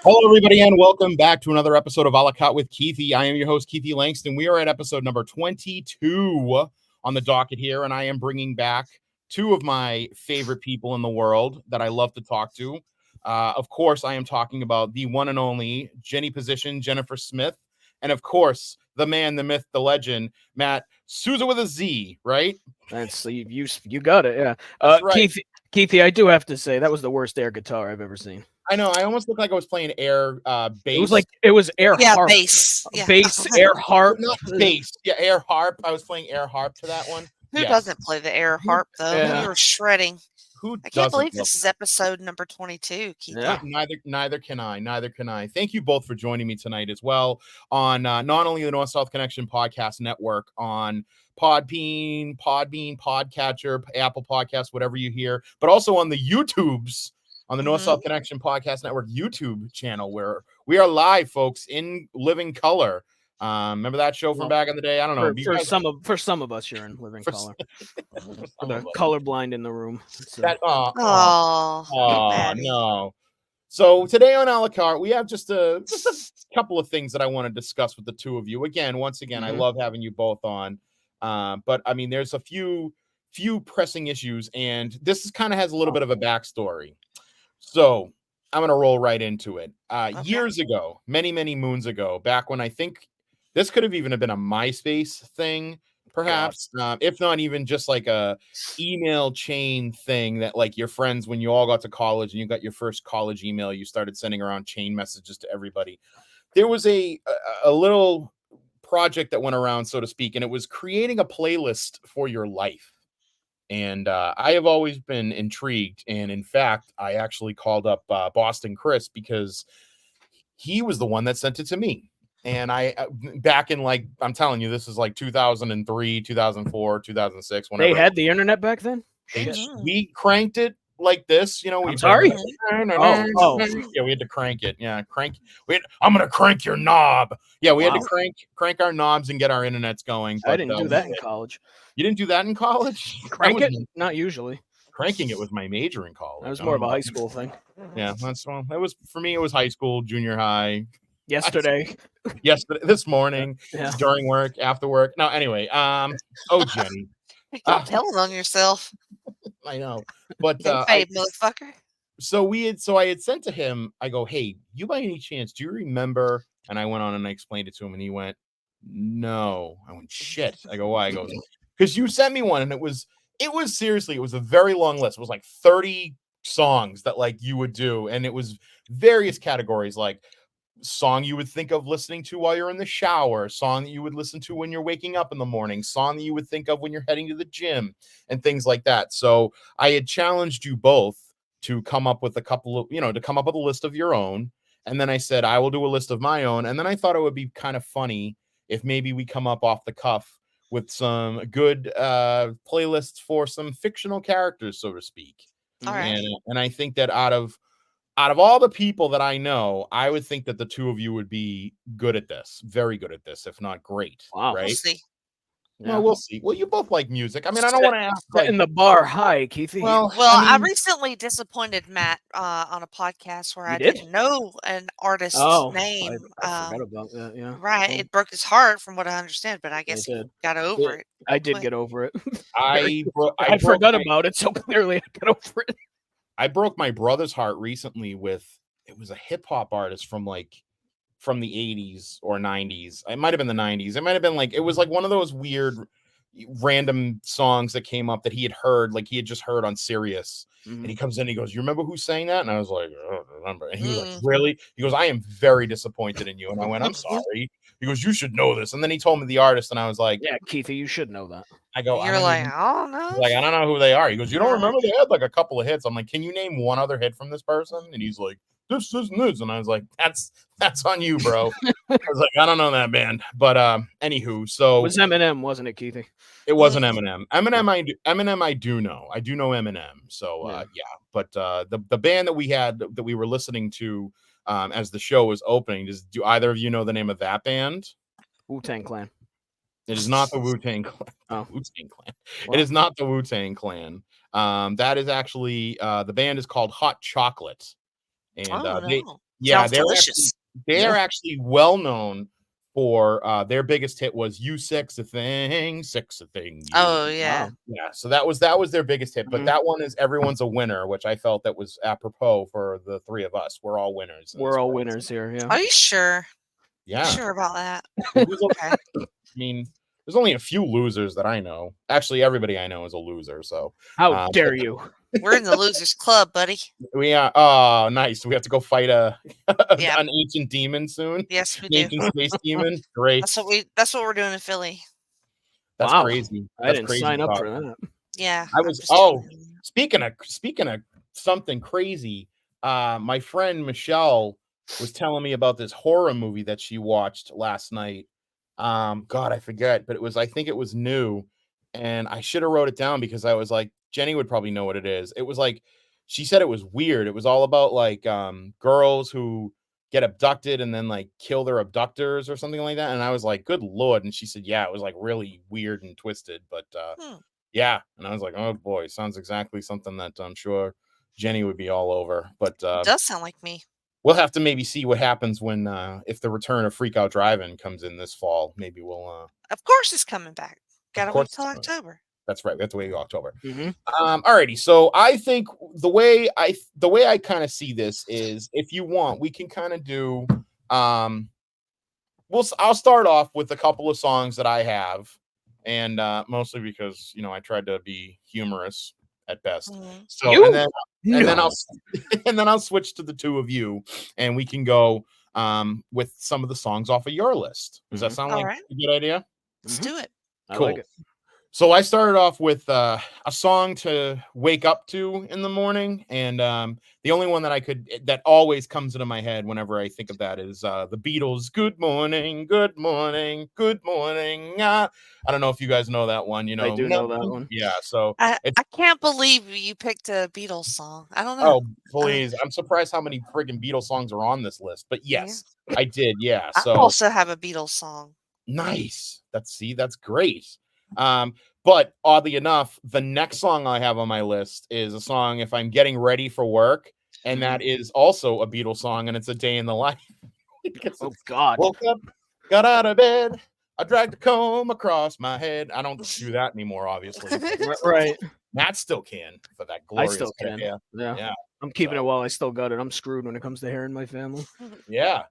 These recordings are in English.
Hello, everybody, and welcome back to another episode of A La Carte with Keithy. I am your host, Keithy Langston. We are at episode number 22 on the docket here, and I am bringing back two of my favorite people in the world that I love to talk to. Of course, I am talking about the one and only Jenny Position, Jennifer Smith, and of course, the man, the myth, the legend, Matt Souza with a Z, right? That's you got it, yeah. That's right. Keithy, I do have to say that was the worst air guitar I've ever seen. I know. I almost looked like I was playing air bass. It was air harp. Bass. Yeah. Bass, air harp. Not bass. Yeah, air harp. I was playing air harp to that one. Who doesn't play the air harp, though? Yeah. We were shredding. Who I can't believe this is episode number 22, Keith. Yeah. Neither can I. Thank you both for joining me tonight as well on not only the North-South Connection Podcast Network, on Podbean, Podcatcher, Apple Podcasts, whatever you hear, but also on the YouTubes, on the North-South Connection Podcast Network YouTube channel, where we are live, folks, in living color. Remember that show from back in the day? I don't know. For some of us, you're in living color. For the colorblind in the room. No. So today on A La Carte, we have just a couple of things that I want to discuss with the two of you. Once again, I love having you both on. But I mean, there's a few pressing issues, and this kind of has a little bit of a backstory. So I'm going to roll right into it. Years ago, many moons ago, back when I think this could have even been a MySpace thing, perhaps, if not even just like a email chain thing that like your friends, when you all got to college and you got your first college email, you started sending around chain messages to everybody. There was a little project that went around, so to speak, and it was creating a playlist for your life. And I have always been intrigued. And in fact, I actually called up Boston Chris because he was the one that sent it to me. And I, back in like, I'm telling you, this is like 2003, 2004, 2006. Whenever they had the internet back then? We cranked it like this, you know. I'm sorry? Yeah, we had to crank it. Yeah, I'm going to crank your knob. Yeah, we had to crank our knobs and get our internets going. But, I didn't do that in college. You didn't do that in college? Crank it? Not usually. Cranking it was my major in college. That was more of a high school thing. Yeah, it was for me. It was high school, junior high. Yesterday, this morning, during work, after work. No, anyway. Jenny, you're telling on yourself. I know, but motherfucker. So I had sent to him. I go, hey, you by any chance do you remember? And I went on and I explained it to him, and he went, no. I went, shit. I go, why? I go, because you sent me one, and it was seriously, it was a very long list. It was like 30 songs that like you would do, and it was various categories, like song you would think of listening to while you're in the shower, song that you would listen to when you're waking up in the morning, song that you would think of when you're heading to the gym, and things like that. So I had challenged you both to come up with a list of your own. And then I said, I will do a list of my own. And then I thought it would be kind of funny if maybe we come up off the cuff with some good playlists for some fictional characters, so to speak. All right. And I think that out of all the people that I know, I would think that the two of you would be good at this, very good at this, if not great. Wow. Right? We'll see. Well, we'll see. Well, you both like music. I mean, I don't want to ask. Setting the bar high, Keithy. Well, I recently disappointed Matt on a podcast where I didn't know an artist's name. I forgot about that. Yeah. Right. It broke his heart, from what I understand, but I guess he got over it. I did get over it. I forgot about it, so clearly I got over it. I broke my brother's heart recently it was a hip hop artist from the 80s or 90s. It might have been the 90s. It might have been it was like one of those weird random songs that came up that he had heard, like he had just heard on Sirius. And he comes in, he goes, you remember who sang that? And I was like, I don't remember. And he was like, really? He goes, I am very disappointed in you. And I went, I'm sorry. He goes, you should know this. And then he told me the artist, and I was like, yeah, Keithy, you should know that. I go, I don't know. Like, I don't know who they are. He goes, you don't remember? They had like a couple of hits. I'm like, can you name one other hit from this person? And he's like, this. And I was like, that's on you, bro. I was like, I don't know that band. But anywho, so it was Eminem, wasn't it, Keithy? It wasn't Eminem. Eminem I do know. I do know Eminem. So yeah. But the band that we were listening to as the show was opening, do either of you know the name of that band? Wu-Tang Clan. It is not the Wu-Tang Clan. Wu-Tang Clan. Wow. It is not the Wu-Tang Clan. That is actually the band is called Hot Chocolate. And Yeah, Sounds delicious. They're actually well known for their biggest hit was "You Six a Thing, Six a Thing." Oh yeah. Wow. Yeah, so that was their biggest hit, but that one is "Everyone's a Winner," which I felt that was apropos for the three of us. We're all winners. We're all winners here. Yeah. Are you sure? Yeah. Sure about that? Okay. I mean, there's only a few losers that I know. Actually, everybody I know is a loser. So how dare you? We're in the losers club, buddy. We are. Oh, nice. We have to go fight an Yep. ancient demon soon. Yes, we An do. ancient space demon. Great. That's what we're doing in Philly. That's Wow. crazy. I That's didn't crazy sign up talk. for that. Yeah. I was. Oh, speaking of something crazy, my friend Michelle was telling me about this horror movie that she watched last night. God, I forget, but I think it was new, and I should have wrote it down because I was like, Jenny would probably know what it is. It was like, she said it was weird. It was all about like girls who get abducted and then like kill their abductors or something like that. And I was like, good Lord. And she said, yeah, it was like really weird and twisted, but yeah. And I was like, oh boy, sounds exactly something that I'm sure Jenny would be all over. But it does sound like me. We'll have to maybe see what happens when if the return of Freak Out Drive-In comes in this fall. Maybe we'll Of course it's coming back. Gotta wait till October. That's right. We have to wait till October. Mm-hmm. Alrighty. So I think the way I kind of see this is, if you want, we can kind of do I'll start off with a couple of songs that I have, and mostly because I tried to be humorous at best. So and then I'll switch to the two of you, and we can go with some of the songs off of your list. Does that sound like a good idea? Let's do it. Cool. I like it. So I started off with a song to wake up to in the morning, and the only one that always comes into my head whenever I think of that is the Beatles' "Good Morning, Good Morning, Good Morning." I don't know if you guys know that one. I do know that one. Yeah. So I can't believe you picked a Beatles song. I don't know. Oh, please! I'm surprised how many friggin' Beatles songs are on this list. But yes, I did. Yeah. So I also have a Beatles song. Nice. That's great. But oddly enough, the next song I have on my list is a song if I'm getting ready for work, and that is also a Beatles song, and it's "A Day in the Life." Oh God! Woke up, got out of bed, I dragged a comb across my head. I don't do that anymore, obviously. Right. Matt still can for that glorious. I still can. Hair. Yeah. I'm keeping it while I still got it. I'm screwed when it comes to hair in my family. Yeah.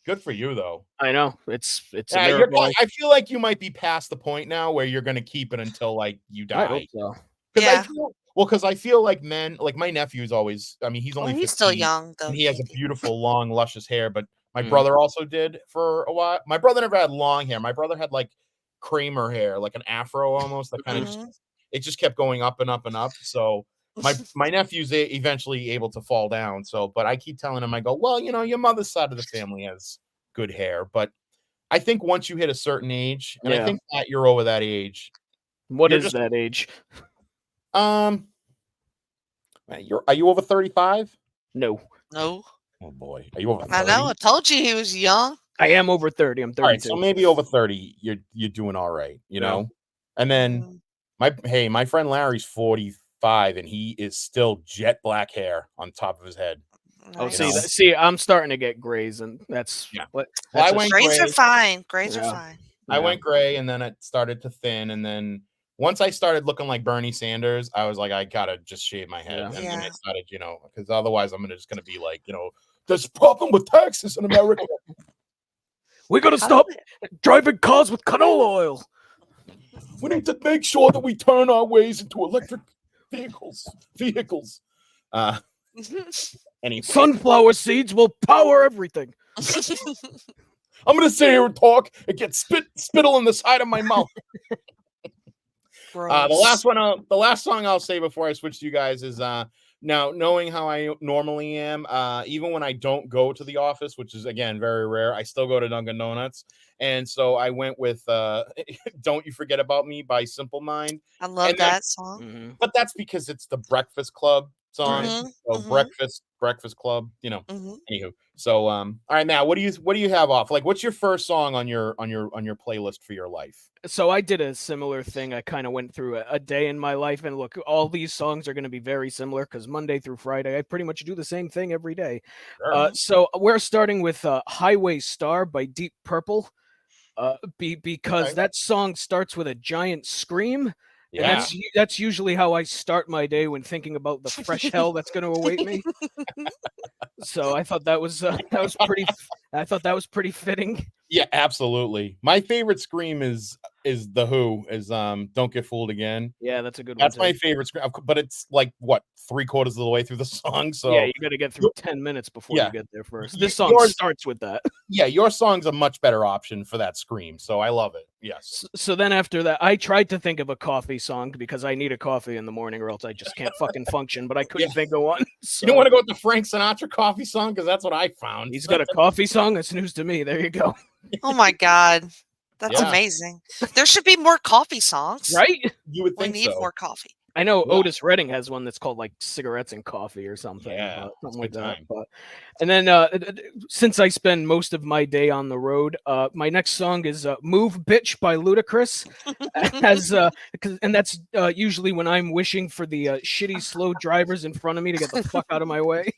Good for you, though. I know it's. I feel like you might be past the point now where you're going to keep it until like you die. I hope so. Yeah. Because I feel like men, like my nephew's always. I mean, he's only 15, he's still young though. And he has a beautiful, long, luscious hair. But my brother also did for a while. My brother never had long hair. My brother had like Kramer hair, like an afro almost. That kind of it just kept going up and up and up. So. My nephew's eventually able to fall down. So, but I keep telling him, I go, well, your mother's side of the family has good hair, but I think once you hit a certain age, and I think that you're over that age. What is that age? Are you over 35? No. Oh boy, are you over 30? I know. I told you he was young. I am over 30. I'm 32. All right, so maybe over 30, you're doing all right, know. And then my friend Larry's 45, and he is still jet black hair on top of his head. Nice. Oh, see, I'm starting to get grays, and that's what. Well, I went grays are fine. Grays are fine. I went gray, and then it started to thin, and then once I started looking like Bernie Sanders, I was like, I gotta just shave my head, and then I started, because otherwise I'm just gonna be like, there's a problem with taxes in America. We gotta stop driving cars with canola oil. We need to make sure that we turn our ways into electric vehicles. Anyway. Sunflower seeds will power everything. I'm gonna sit here and talk and get spittle in the side of my mouth. The last song I'll say before I switch to you guys is now, knowing how I normally am, even when I don't go to the office, which is again very rare, I still go to Dunkin' Donuts. And so I went with "Don't You Forget About Me" by Simple Mind. I love that song. But that's because it's the Breakfast Club song. So Breakfast Breakfast Club, Mhm. Anywho, so all right, Matt, what do you have off? Like, what's your first song on your playlist for your life? So I did a similar thing. I kind of went through a day in my life, and look, all these songs are going to be very similar because Monday through Friday, I pretty much do the same thing every day. Sure. So we're starting with Highway Star by Deep Purple, because Okay. that song starts with a giant scream. And Yeah. that's usually how I start my day when thinking about the fresh hell that's going to await me. So I thought that was I thought that was pretty fitting. Yeah, absolutely. My favorite scream is The Who, is Don't Get Fooled Again. Yeah, that's a good one That's too. my favorite scream, but it's like what, 3/4 of the way through the song. So yeah, you got to get through 10 minutes before yeah. you get there first. Y- This song yours- starts with that. Yeah, your song's a much better option for that scream. So I love it. Yes. So then after that, I tried to think of a coffee song because I need a coffee in the morning or else I just can't fucking function, but I couldn't think of one. So You don't want to go with the Frank Sinatra coffee song? Because that's what I found. he's got a coffee song. That's news to me. There you go. Oh my god. That's Yeah. amazing. There should be more coffee songs. Right? You would We think need so. more coffee. I know Yeah. Otis Redding has one that's called like Cigarettes and Coffee or something. Yeah, something it's a like good that. time. And then since I spend most of my day on the road, my next song is "Move Bitch" by Ludacris, and that's usually when I'm wishing for the shitty slow drivers in front of me to get the fuck out of my way.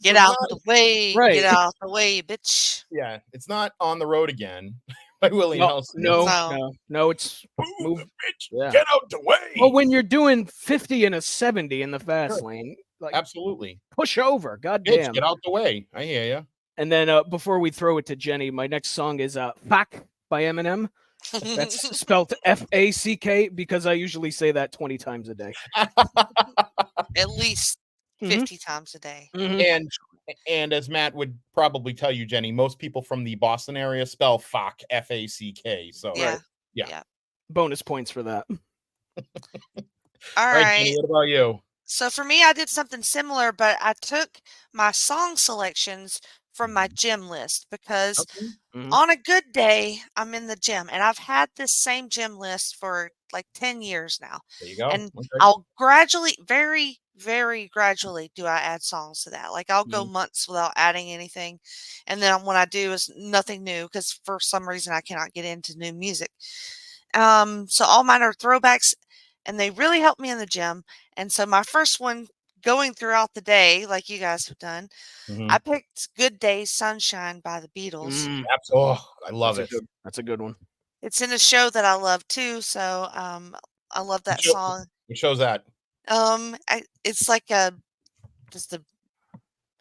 Get out the way. Right. Get out the way, bitch. Yeah, it's not On the Road Again by Willie No, Nelson. no, it's move. Bitch, Yeah. get out the way. Well, when you're doing 50 and a 70 in the fast lane, like Absolutely. push over, Bitch, goddamn. get out the way. I hear you. And then before we throw it to Jenny, my next song is "Fack" by Eminem. That's spelled F-A-C-K because I usually say that 20 times a day. At least 50 times a day. Mhm. And as Matt would probably tell you, Jenny, most people from the Boston area spell "fuck" F-A-C-K. So Yeah. yeah. Bonus points for that. All All right, Jenny, right. what about you? So for me, I did something similar, but I took my song selections from my gym list because Okay. on a good day, I'm in the gym and I've had this same gym list for like 10 years now. There you go. And Okay. I'll gradually, very, very gradually do I add songs to that. Like I'll go months without adding anything. And then when I do is nothing new because for some reason I cannot get into new music. So all mine are throwbacks and they really help me in the gym. And so my first one going throughout the day, like you guys have done, I picked Good Day Sunshine by the Beatles. Absolutely. Oh, I love it. That's a good one. It's in a show that I love too, so I love that song. What show's that? It's like just a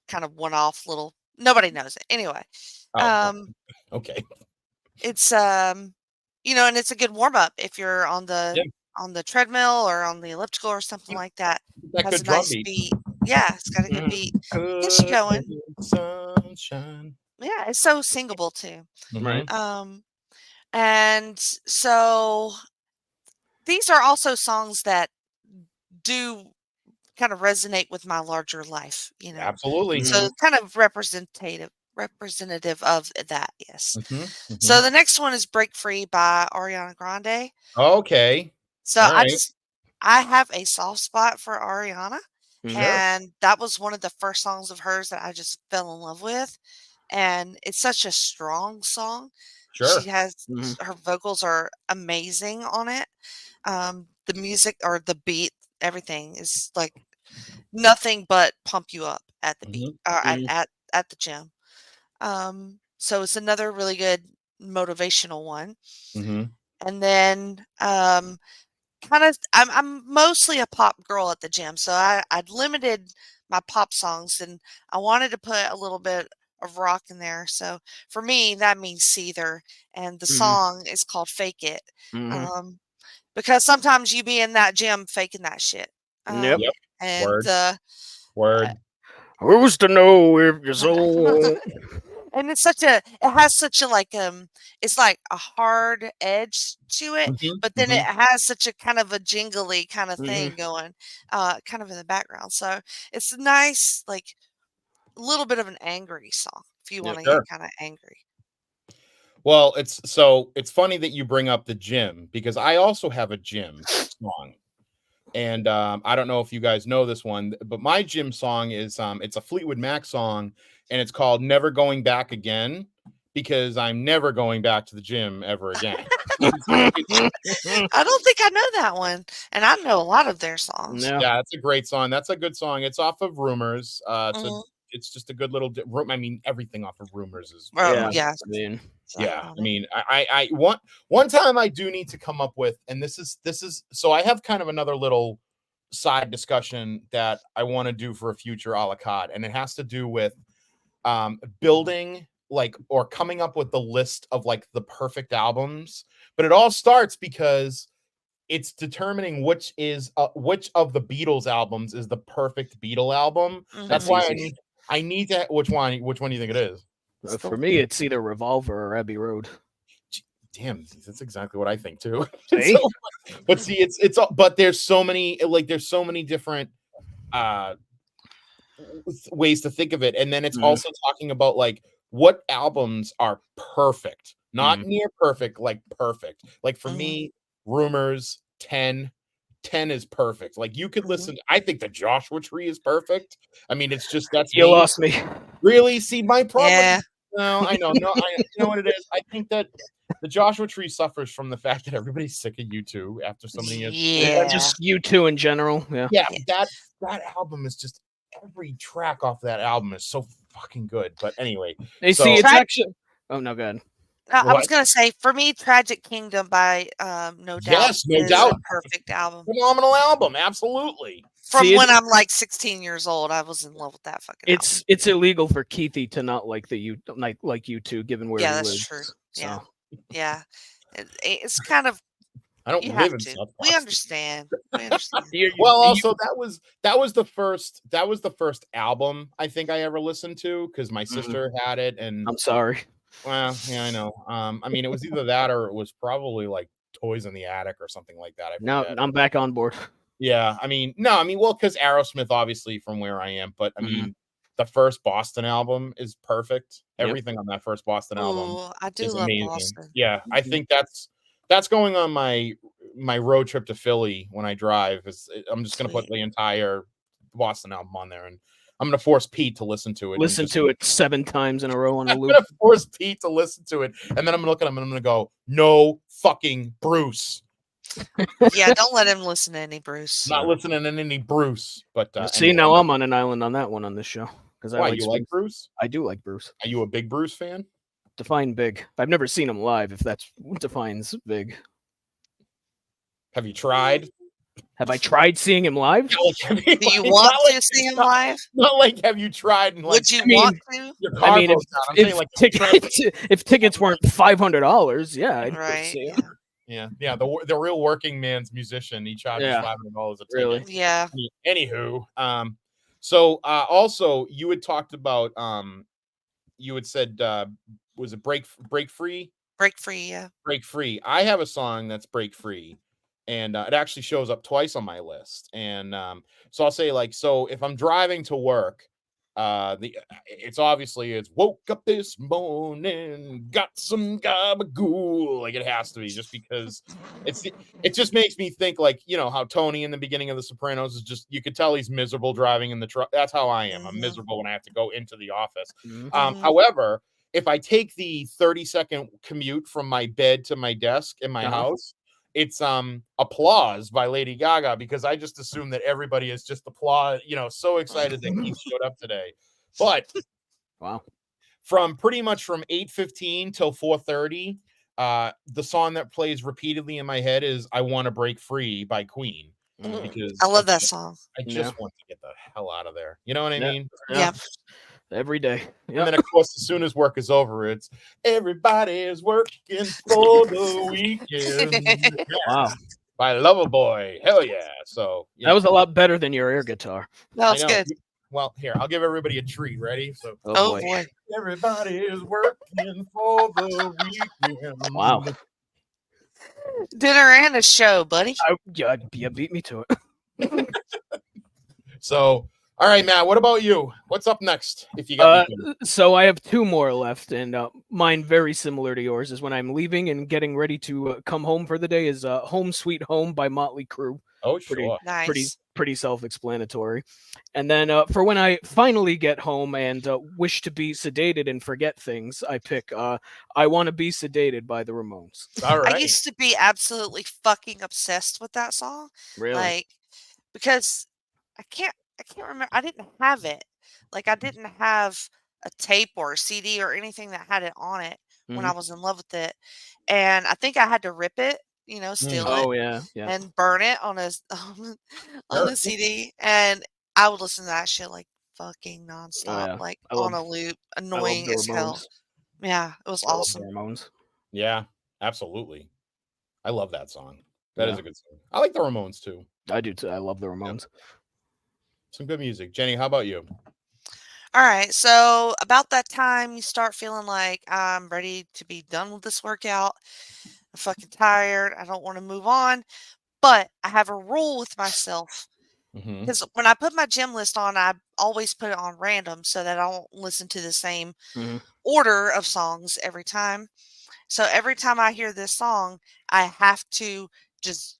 kind of one-off little. Nobody knows it anyway. Okay. It's and it's a good warm-up if you're on the treadmill or on the elliptical or something like that. That Has good a drum nice beat. beat. Yeah, it's got a good beat. Gets you going. Sunshine. Yeah, it's so singable too. Right. And so these are also songs that do kind of resonate with my larger life, Absolutely. So kind of representative of that, yes. So the next one is Break Free by Ariana Grande. Okay. So I have a soft spot for Ariana. Sure. And that was one of the first songs of hers that I just fell in love with. And it's such a strong song. Sure. She has her vocals are amazing on it. The music or the beat, everything is like nothing but pump you up at the beat or at the gym. So it's another really good motivational one. And then I'm mostly a pop girl at the gym, so I'd limited my pop songs and I wanted to put a little bit of rock in there. So for me, that means Seether, and the song is called "Fake It." Because sometimes you be in that gym faking that shit. Yep. And Word. Who's to know if you're so? And it has such a like it's like a hard edge to it, but then it has such a kind of a jingly kind of thing going kind of in the background. So it's nice, like a little bit of an angry song if you want to get kind of angry. Well, it's funny that you bring up the gym because I also have a gym song. And I don't know if you guys know this one, but my gym song is it's a Fleetwood Mac song, and it's called "Never Going Back Again," because I'm never going back to the gym ever again. I don't think I know that one, and I know a lot of their songs. Yeah. Yeah, it's a great song. That's a good song. It's off of Rumors. Mhm. It's just a good little. I mean, everything off of Rumors is. Oh, Yeah. yeah. I mean, Yeah, I mean, I one time I do need to come up with, and this is so I have kind of another little side discussion that I want to do for a future a la carte, and it has to do with building like or coming up with the list of like the perfect albums. But it all starts because it's determining which of the Beatles albums is the perfect Beatle album. That's That's why easy. I need to which one do you think it is? For me, it's either Revolver or Abbey Road. Damn, that's exactly what I think too. See? So, but see, it's but there's so many different ways to think of it, and then it's Mhm. also talking about like what albums are perfect, not Mhm. near perfect, like perfect. Like for Mhm. me, Rumors 10 is perfect. Like you could Mhm. listen. I think the Joshua Tree is perfect. I mean, it's just that's You me. lost me. Really? See, my problem. Yeah. No, I know. No, you know what it is. I think that the Joshua Tree suffers from the fact that everybody's sick of U2 after so many years. Yeah. Just U2 in general. Yeah. Yeah, Yeah. that album is just every track off that album is so fucking good. But anyway, They so see it's Track- actually. Oh no, go ahead. I was What? gonna say, for me, Tragic Kingdom by No Doubt Yes, No is Doubt. a perfect album. Phenomenal album, absolutely. From See, when I'm like 16 years old, I was in love with that fucking album. It's illegal for Keithy to not like like U2, given where Yeah, he that's lives. true. So Yeah. Yeah. It's kind of I don't you live have in to. South We Boston. understand. We understand. Well, also that was the first album I think I ever listened to because my sister had it, and I'm sorry. well, yeah, I know. I mean, it was either that or it was probably like Toys in the Attic or something like that. I Now forget. I'm back on board. Yeah, I mean, no, I mean, well, because Aerosmith, obviously, from where I am, but I mean, the first Boston album is perfect. Yep. Everything on that first Boston album Ooh, I do is love amazing. Boston. Yeah, I think that's going on my road trip to Philly when I drive. I'm just gonna put the entire Boston album on there, and I'm gonna force Pete to listen to it. Listen to it 7 times in a row on a I'm loop. gonna force Pete to listen to it, and then I'm gonna look at him and I'm gonna go, "No fucking Bruce." Yeah, don't let him listen to any Bruce. I'm not listening to any Bruce. But See, anyway. now I'm on an island on that one on this show because Why you like Bruce? I do like Bruce. Are you a big Bruce fan? Define big. I've never seen him live. If that's what defines big. Have you tried? Have I tried seeing him live? Do you want to see him live? Not like have you tried and like Would you want to? your car broke down. I'm saying like if tickets weren't $500, yeah, I'd go Right. see him. yeah, the real working man's musician. He charges Yeah. $500 a ticket. Really? Yeah. Anywho, so also you had talked about you had said was it break free? Break free, yeah. Break free. I have a song that's break free, and it actually shows up twice on my list. And so I'll say like, so if I'm driving to work, it's woke up this morning, got some gabagool. Like it has to be just because it just makes me think like, you know, how Tony in the beginning of The Sopranos is just, you could tell he's miserable driving in the truck. That's how I am. I'm miserable when I have to go into the office. However, if I take the 30-second commute from my bed to my desk in my house, it's Applause by Lady Gaga, because I just assume that everybody is just so excited that he showed up today. But wow, from 8:15 till 4:30, the song that plays repeatedly in my head is I Want to Break Free by Queen. Because I love that song. I just want to get the hell out of there. You know what I mean? Yeah. Every day. And then, of course, as soon as work is over, it's everybody is working for the weekend. Wow. By Loverboy. Hell yeah. So that was a lot better than your air guitar. That was good. Well, here, I'll give everybody a treat. Ready? So, oh boy. Everybody is working for the weekend. Wow. Dinner and a show, buddy. You beat me to it. So, all right, Matt, what about you? What's up next? If you got so I have 2 more left, and mine very similar to yours is when I'm leaving and getting ready to come home for the day is Home Sweet Home by Motley Crue. Oh, Pretty sure. Nice. pretty self-explanatory. And then for when I finally get home and wish to be sedated and forget things, I pick I Want to Be Sedated by the Ramones. All I right. used to be absolutely fucking obsessed with that song. Really? Like, because I can't remember. I didn't have it. Like, I didn't have a tape or a CD or anything that had it on it when I Mhm. was in love with it. And I think I had to rip it, steal it Oh yeah, yeah. and burn it on a on Sure. a CD. And I would listen to that shit like fucking Oh nonstop, yeah. like I on love a loop, I love annoying the as hell. Ramones. Yeah, it was I love the awesome. Ramones. Yeah, absolutely. I love that song. That is Yeah. a good song. I like the Ramones too. I do too. I love the Ramones. Some good music. Jenny, how about you? All right, so about that time, you start feeling like I'm ready to be done with this workout. I'm fucking tired. I don't want to move on, but I have a rule with myself Mm-hmm. because when I put my gym list on, I always put it on random so that I don't listen to the same Mhm. order of songs every time. So every time I hear this song, I have to just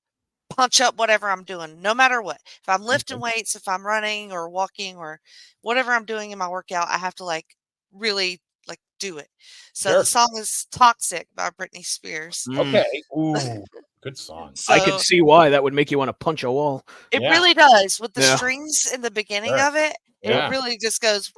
punch up whatever I'm doing, no matter what. If I'm lifting Okay. weights, if I'm running or walking or whatever I'm doing in my workout, I have to like really like do it. So the Sure. song is Toxic by Britney Spears. Mm. Okay. Ooh, good song. I could So see why that would make you want to punch a wall. it Yeah. really does with the Yeah. strings in the beginning Sure. of it. It Yeah. really just goes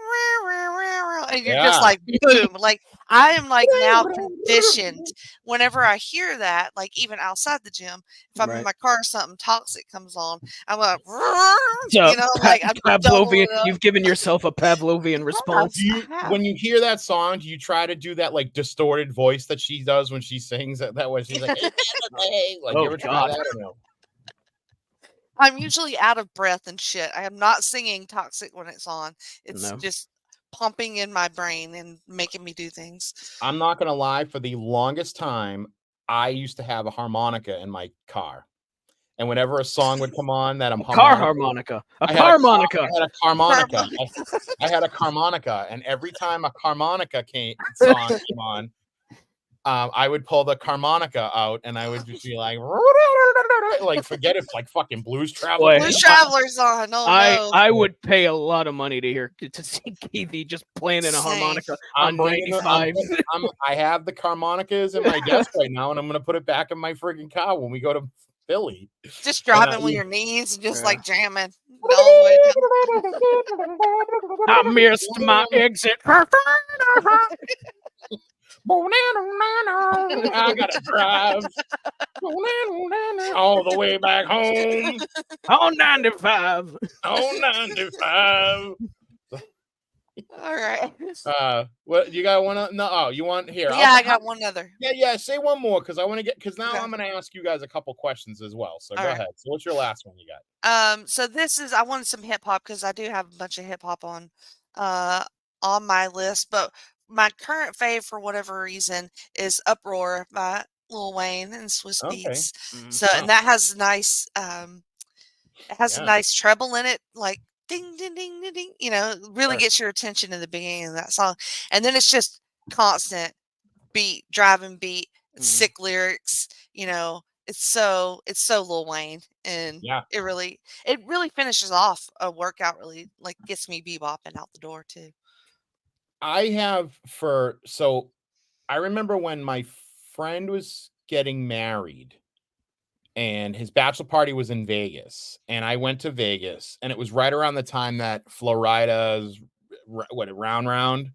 and you're just Yeah. like boom. Like I am like now conditioned whenever I hear that, like even outside the gym, if I'm in Right. my car or something, Toxic comes on, I'm like, So like I'm Pavlovian. doubling up. You've given yourself a Pavlovian response. Do you, I have. when you hear that song, do you try to do that like distorted voice that she does when she sings that way? She's like, hey, like, you Oh ever try God. that or no? I'm usually out of breath and shit. I am not singing Toxic when it's on. It's No. just pumping in my brain and making me do things. I'm not gonna lie, for the longest time, I used to have a harmonica in my car. And whenever a song would come on that I'm Car harmonica, harmonica. A I had a harmonica. I had a harmonica. Harmonica. I had a harmonica, and every time a harmonica song came on, I would pull the harmonica out, and I would just be like forget it's like fucking Blues Traveler. Boy, Blues Traveler's on. Oh no. I would pay a lot of money to see Keithy just playing in a Same. harmonica I'm on bringing the, 95. I have the harmonicas in my desk right now, and I'm gonna put it back in my friggin' car when we go to Philly. Just And driving with your knees and just Yeah. like jamming all the way down. I missed my exit. I gotta drive all the way back home On 95. on 95. All right. What you got? One? No, oh, you want here? Yeah, I got one other. Yeah. Say one more because I want to get because now Okay. I'm gonna ask you guys a couple questions as well. So All go right. ahead. So what's your last one you got? So this is I wanted some hip hop because I do have a bunch of hip hop on my list, but my current fave for whatever reason is Uproar by Lil Wayne and Swiss Okay. Beats. Mhm. So Wow. and that has nice it has a Yeah. nice treble in it, like ding ding ding ding ding, it really Sure. gets your attention in the beginning of that song. And then it's just constant beat, driving beat, Mhm. sick lyrics, it's so Lil Wayne and Yeah. it really finishes off a workout, really like gets me bebopping out the door too. I remember when my friend was getting married and his bachelor party was in Vegas, and I went to Vegas, and it was right around the time that Florida's Round Round,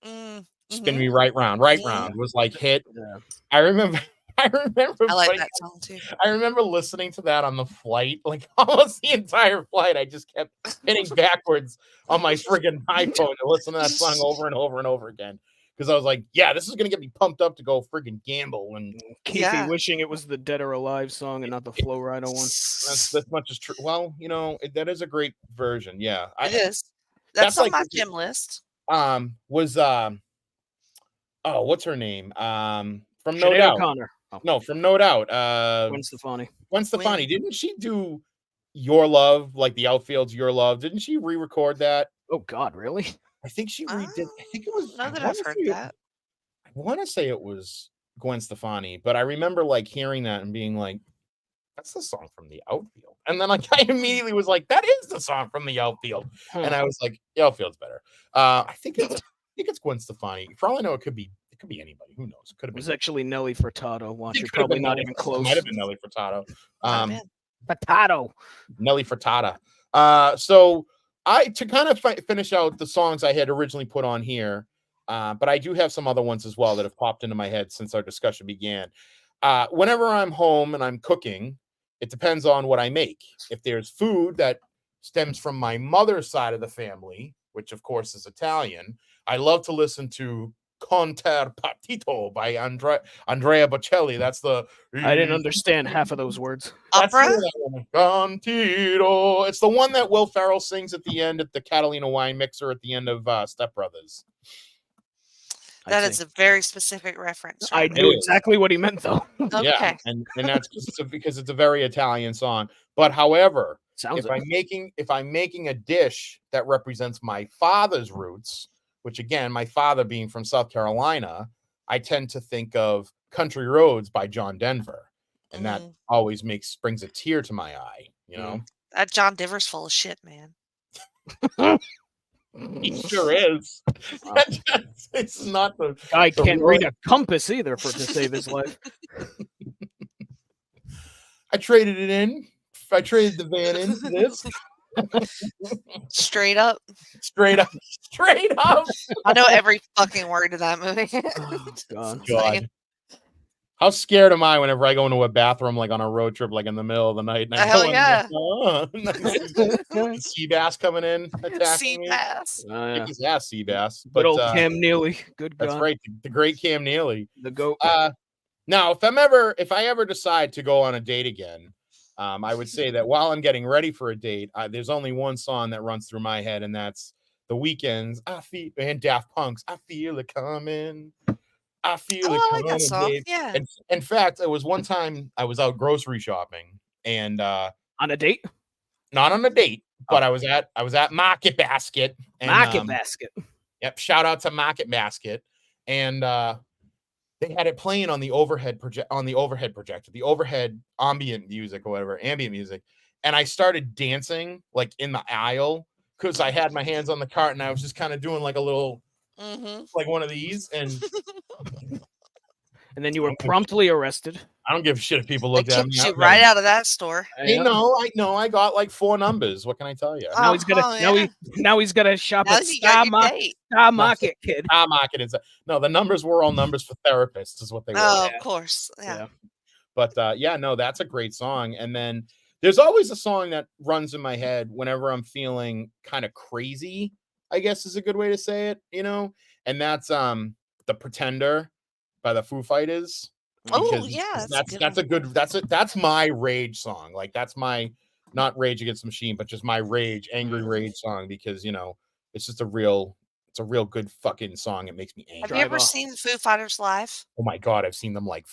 Spin Mhm. Me Right Round, Right Yeah. Round was like hit. Yeah. I remember I remember I like putting that song too. I remember listening to that on the flight, like almost the entire flight. I just kept hitting backwards on my friggin' iPhone to listen to that song over and over and over again. Because I was like, yeah, this is gonna get me pumped up to go friggin' gamble. And Keithy Yeah. wishing it was the Dead or Alive song and not the Flo Rida one. that's much is true. Well, that is a great version. Yeah. It is. That's That's on like my gym list. was what's her name? From No Sinead Doubt. O'Connor. Oh, No, from No Doubt. Gwen Stefani. Gwen Stefani, didn't she do Your Love, like the outfield's Your Love? Didn't she re-record that? Oh God, really? I think she redid. I think it was. I don't know that I've heard that. I want to say it was Gwen Stefani, but I remember like hearing that and being like, that's the song from The Outfield. And then like I immediately was like, that is the song from The Outfield. And I was like, The Outfield's better. I think it's Gwen Stefani. For all I know, it could be anybody. Who knows? It could have It was been. actually Nelly Furtado. Watch, It you're could have probably been not Nelly even Furtado. close. It might have been Nelly Furtado. Potato. Nelly Furtado. So to kind of finish out the songs I had originally put on here, but I do have some other ones as well that have popped into my head since our discussion began. Whenever I'm home and I'm cooking, it depends on what I make. If there's food that stems from my mother's side of the family, which of course is Italian, I love to listen to Conter Partito by Andrea Bocelli. That's the I didn't understand half of those words. Opera? Partito. It's the one that Will Ferrell sings at the end at the Catalina wine mixer at the end of Step Brothers. That is a very specific reference. I Right? knew exactly what he meant, though. Okay. Yeah, and that's because it's a very Italian song. But however, Sounds if I'm making a dish that represents my father's roots, which again, my father being from South Carolina, I tend to think of Country Roads by John Denver, and that always brings a tear to my eye. You know, that John Denver's full of shit, man. He sure is. It's not the guy can't read a compass either to save his life. I traded it in. I traded the van in for this. Straight up. Straight up. I know every fucking word of that movie. Oh, God. How scared am I whenever I go into a bathroom like on a road trip, like in the middle of the night? And I Hell yeah. Sea bass coming in, attacking me. Bass. Kick his ass, sea bass. Good old Cam Neely. Good God. That's right. The great Cam Neely. The GOAT. Now, if I ever decide to go on a date again, I would say that while I'm getting ready for a date, there's only one song that runs through my head, and that's The Weeknd's and Daft Punk's I Feel It Coming. I feel it coming, that song. babe. Yeah. And in fact, it was one time I was out grocery shopping and on a date? Not on a date, but I was at Market Basket. And, Market Basket. Yep, shout out to Market Basket. And they had it playing on the overhead projector, the overhead ambient music or whatever, ambient music. And I started dancing like in the aisle because I had my hands on the cart and I was just kind of doing like a little like one of these, and then you were promptly arrested. I don't give a shit if people looked at me. You right out of that store. Hey, no, I got like 4 numbers. What can I tell you? Now he's gonna now he's gonna shop at Star Market, kid. Star Market is no. The numbers were all numbers for therapists, is what they were. Oh, of course, yeah. But no, that's a great song. And then there's always a song that runs in my head whenever I'm feeling kind of crazy, I guess is a good way to say it, you know, and that's The Pretender by the Foo Fighters. Oh yeah, that's my rage song. Like that's my not Rage Against the Machine, but just my angry rage song, because you know it's just a real good fucking song. It makes me angry. Have you ever seen the Foo Fighters live? Oh my God, I've seen them like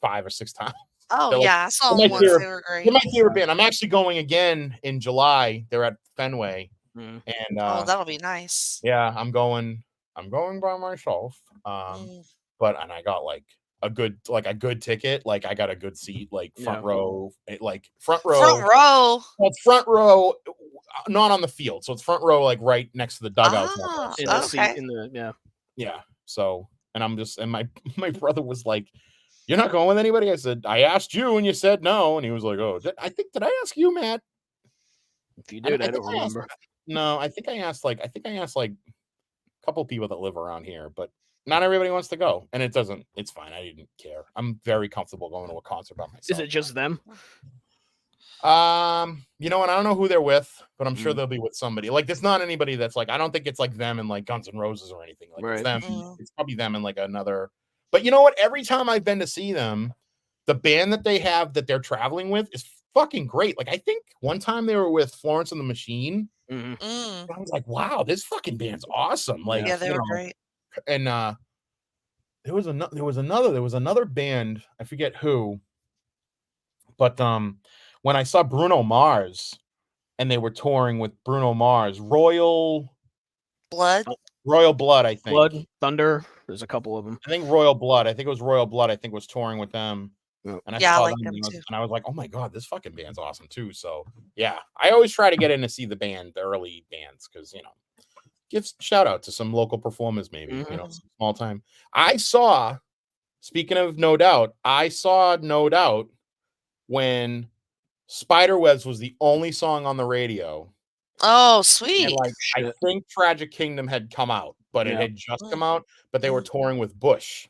5 or 6 times. Oh yeah, I saw them once. They were great. They're my favorite band. I'm actually going again in July. They're at Fenway. And that'll be nice. Yeah, I'm going by myself. But I got like a good ticket. Like I got a good seat, like front row. Front row. Well, it's front row, not on the field. So it's front row, like right next to the dugout. Yeah. So, and I'm just, and my brother was like, "You're not going with anybody?" I said, "I asked you and you said no." And he was like, "Oh, did I ask you, Matt?" If you did, I don't remember. No, I think I asked like a couple people that live around here, but not everybody wants to go, and it's fine. I didn't care. I'm very comfortable going to a concert by myself. Is it just them? You know, and I don't know who they're with, but I'm sure they'll be with somebody. Like, there's not anybody that's like, I don't think it's like them and like Guns N' Roses or anything. Like it's them. It's probably them and like another. But you know what? Every time I've been to see them, the band that they have that they're traveling with is fucking great. Like I think one time they were with Florence and the Machine. I was like, wow, this fucking band's awesome. Like, yeah, they were great. And there was another band, I forget who, but when I saw Bruno Mars and they were touring with Bruno Mars, Royal Blood, I think. Blood, Thunder. There's a couple of them. I think Royal Blood. I think it was Royal Blood. I think was touring with them. And I Yeah, I saw like them, them and too. I was like, oh my god, this fucking band's awesome too. So yeah, I always try to get in to see the early bands, because give shout out to some local performers, maybe some small time. Speaking of No Doubt, I saw No Doubt when Spiderwebs was the only song on the radio. Oh, And sweet. I think Tragic Kingdom had come out, but it had just come out, but they were touring with Bush.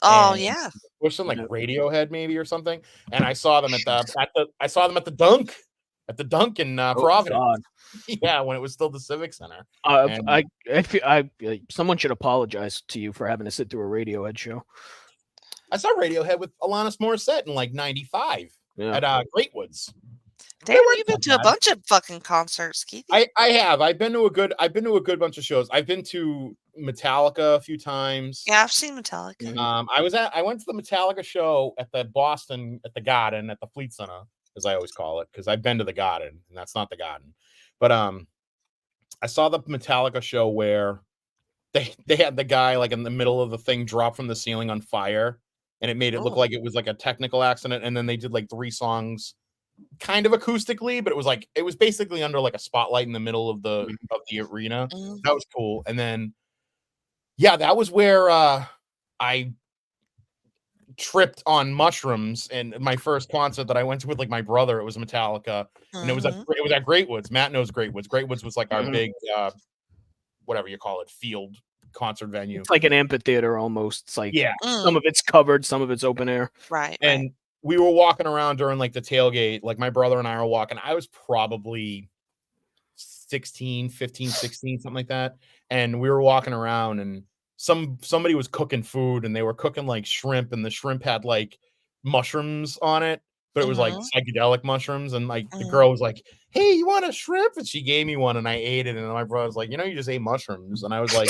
Oh, And yeah. Bush and like Radiohead maybe or something. And I saw them at the Dunk in Providence. God. Yeah, when it was still the Civic Center. I feel someone should apologize to you for having to sit through a Radiohead show. I saw Radiohead with Alanis Morissette in like '95 at Great Woods. Damn, you've been to a bunch of fucking concerts, Keith. I have. I've been to a good bunch of shows. I've been to Metallica a few times. Yeah, I've seen Metallica. I went to the Metallica show at the Boston at the Garden at the Fleet Center, as I always call it, because I've been to the Garden and that's not the Garden. But I saw the Metallica show where they had the guy like in the middle of the thing drop from the ceiling on fire, and it made it look like it was like a technical accident. And then they did like 3 songs kind of acoustically, but it was basically under like a spotlight in the middle of the arena. That was cool. And then that was where I tripped on mushrooms, and my first concert that I went to with like my brother, it was Metallica, and it was at Great Woods. Matt knows Great Woods. Great Woods was like our big whatever you call it, field concert venue. It's like an amphitheater almost. It's like some of it's covered, some of it's open air. Right. And we were walking around during like the tailgate, like my brother and I were walking. I was probably 15, 16, something like that. And we were walking around, and somebody was cooking food, and they were cooking like shrimp, and the shrimp had like mushrooms on it, but it was like psychedelic mushrooms. And like the girl was like, hey, you want a shrimp? And she gave me one, and I ate it. And my brother was like, you just ate mushrooms. And I was like,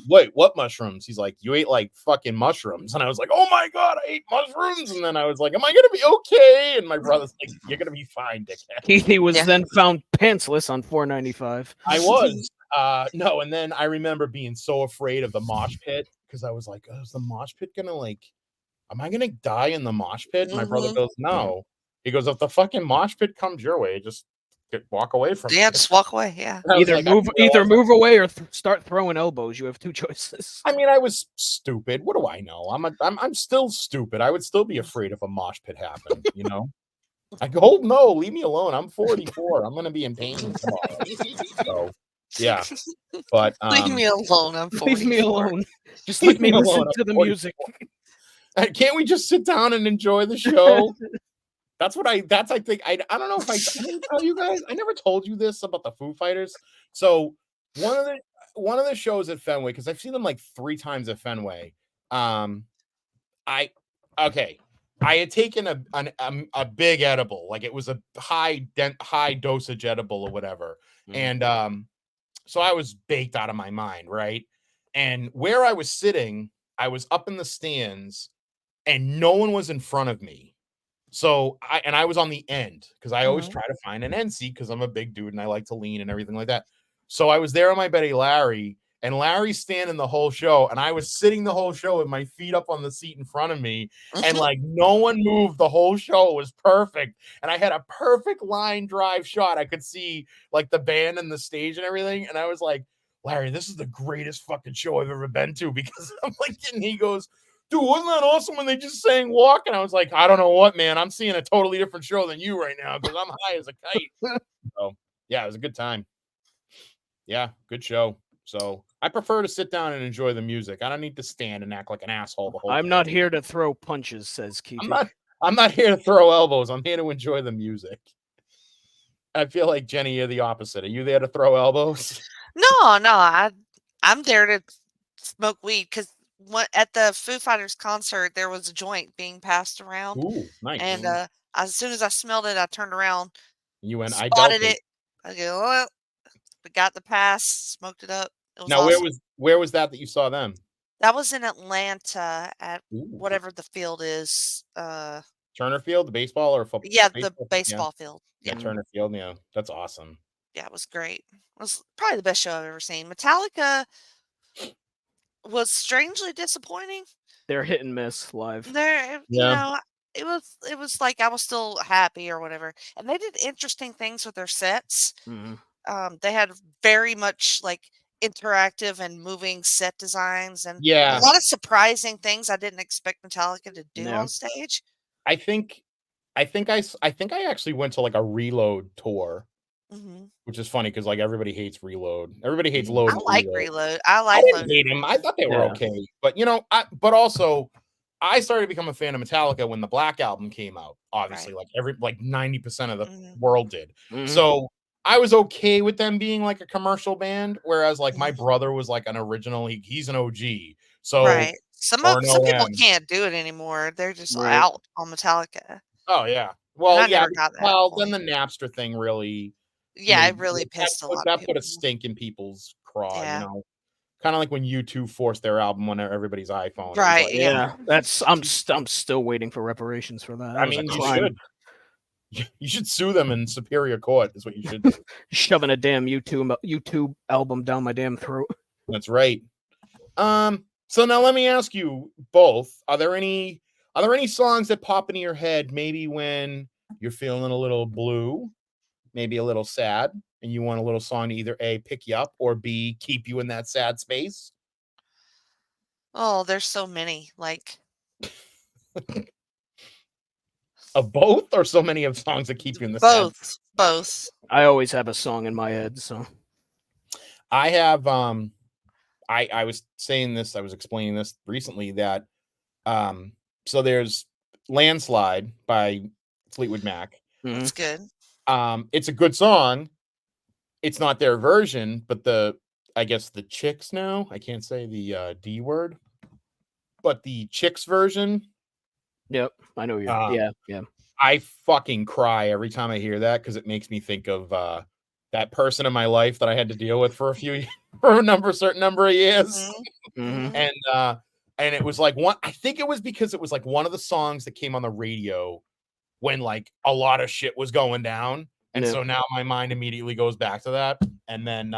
wait, what mushrooms? He's like, you ate like fucking mushrooms. And I was like, oh my God, I ate mushrooms. And then I was like, am I going to be okay? And my brother's like, you're going to be fine, dickhead. He was then found pantsless on 495. I was. No, and then I remember being so afraid of the mosh pit, because I was like, is the mosh pit going to am I going to die in the mosh pit? And my brother goes, no. He goes, if the fucking mosh pit comes your way, just walk away from it. Yeah, just walk away. Yeah. Either move away or start throwing elbows. You have 2 choices. I mean, I was stupid. What do I know? I'm still stupid. I would still be afraid if a mosh pit happened. I go, oh no, leave me alone. I'm 44. I'm gonna be in pain tomorrow. So yeah, but leave me alone. I'm 44. Leave me alone. Just let me listen to the music. Can't we just sit down and enjoy the show? I think I don't know if I didn't tell you guys. I never told you this about the Foo Fighters. So one of the shows at Fenway, because I've seen them like 3 times at Fenway. I had taken a big edible, like it was a high dosage edible or whatever, and so I was baked out of my mind, right? And where I was sitting, I was up in the stands, and no one was in front of me. So I was on the end, because I always try to find an end seat, because I'm a big dude and I like to lean and everything like that. So I was there on my buddy Larry, and Larry's standing the whole show, and I was sitting the whole show with my feet up on the seat in front of me, and like no one moved the whole show. It was perfect, and I had a perfect line drive shot. I could see like the band and the stage and everything, and I was like, Larry, this is the greatest fucking show I've ever been to, because I'm like, and he goes, dude, wasn't that awesome when they just sang Walk? And I was like, I don't know what, man. I'm seeing a totally different show than you right now, because I'm high as a kite. So, yeah, it was a good time. Yeah, good show. So, I prefer to sit down and enjoy the music. I don't need to stand and act like an asshole the whole time. I'm not here to throw punches, says Keith. I'm not here to throw elbows. I'm here to enjoy the music. I feel like, Jenny, you're the opposite. Are you there to throw elbows? No, I'm there to smoke weed, because at the Foo Fighters concert, there was a joint being passed around. Ooh, nice. And as soon as I smelled it, I turned around. You went, spotted it. I go, oh, got the pass, smoked it up. It was now, awesome. where was that you saw them? That was in Atlanta at whatever the field is. Turner Field, the baseball or football? Yeah, the baseball field. Yeah, Turner Field. Yeah, that's awesome. Yeah, it was great. It was probably the best show I've ever seen. Metallica was strangely disappointing. They're hit and miss live. There, Yeah. it was like I was still happy or whatever. And they did interesting things with their sets. Mhm. They had very much like interactive and moving set designs and a Yeah. lot of surprising things I didn't expect Metallica to do Yeah. on stage. I think I actually went to like a Reload tour, Hmm. which is funny because like everybody hates Reload. Everybody hates Mhm. Load I and like Reload. Reload. I I like didn't Load. hate them. I thought they were Yeah. okay. But you know, but also I started to become a fan of Metallica when the Black Album came out. Obviously, like 90% of the Mhm. world did. Mhm. So I was okay with them being like a commercial band, whereas like my Mhm. brother was like an original. He's an OG. So Right. Some or an people OM. can't do it anymore. They're just Right. out on Metallica. Oh yeah. And Well, I yeah. never got that Well, then point. the Napster thing really Yeah, it really pissed a lot of that people put a off. stink in people's craw. You Yeah. know, kind of like when U2 forced their album on everybody's iPhone. It was Right. like, Yeah, that's I'm still waiting for reparations for that. That I was a mean, you crime. should. You should sue them in Superior Court. Is what you should do. Shoving a damn YouTube album down my damn throat. That's right. So now let me ask you both: Are there any songs that pop into your head? Maybe when you're feeling a little blue, maybe a little sad, and you want a little song to either A, pick you up, or B, keep you in that sad space? Oh, there's so many. Like, Of both, or so many of songs that keep you in the sad? both. I always have a song in my head, so I have I was saying this, I was explaining this recently that so there's Landslide by Fleetwood Mac. That's good. It's a good song. It's not their version, but I guess the Chicks now, I can't say the D word, but the Chicks version, yep, I know you. Yeah. I fucking cry every time I hear that because it makes me think of that person in my life that I had to deal with for a certain number of years. Mhm. Mhm. And it was like I think it was because it was like one of the songs that came on the radio when like a lot of shit was going down. And Yeah. so now my mind immediately goes back to that. And then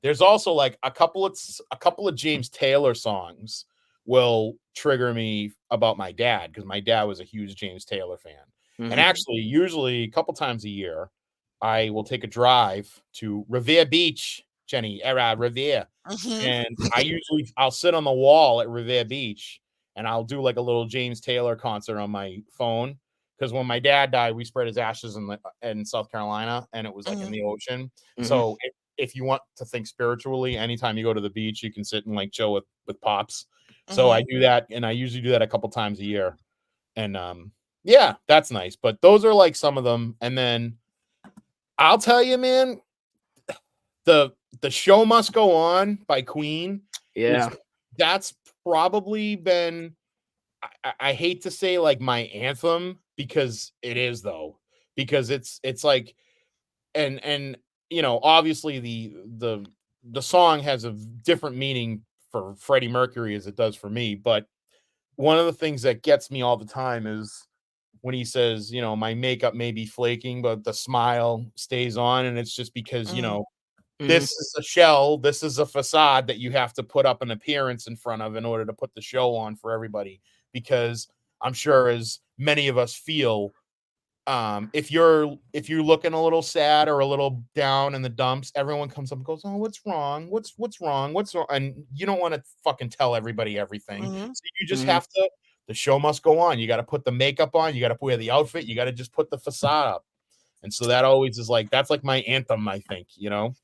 there's also like a couple of James Taylor songs will trigger me about my dad because my dad was a huge James Taylor fan. And Mhm. actually, usually a couple times a year, I will take a drive to Revere Beach, Jenny, Revere. Mhm. And I'll sit on the wall at Revere Beach and I'll do like a little James Taylor concert on my phone. Because when my dad died, we spread his ashes in South Carolina and it was like in the ocean. Mhm. So if you want to think spiritually, anytime you go to the beach, you can sit and like chill with pops. So I do that, and I usually do that a couple times a year. And yeah, that's nice. But those are like some of them. And then I'll tell you, man, the Show Must Go On by Queen. Yeah. That's probably been I hate to say like my anthem because it is though. Because it's like and you know, obviously the song has a different meaning for Freddie Mercury as it does for me, but one of the things that gets me all the time is when he says, you know, my makeup may be flaking, but the smile stays on. And it's just because, you know, this is a shell, this is a facade that you have to put up an appearance in front of in order to put the show on for everybody. Because I'm sure as many of us feel, if you're looking a little sad or a little down in the dumps, everyone comes up and goes, "Oh, what's wrong? What's wrong? What's wrong?" And you don't want to fucking tell everybody everything. So you just have to. The show must go on. You got to put the makeup on. You got to wear the outfit. You got to just put the facade up. And so that always is like that's like my anthem. I think you know.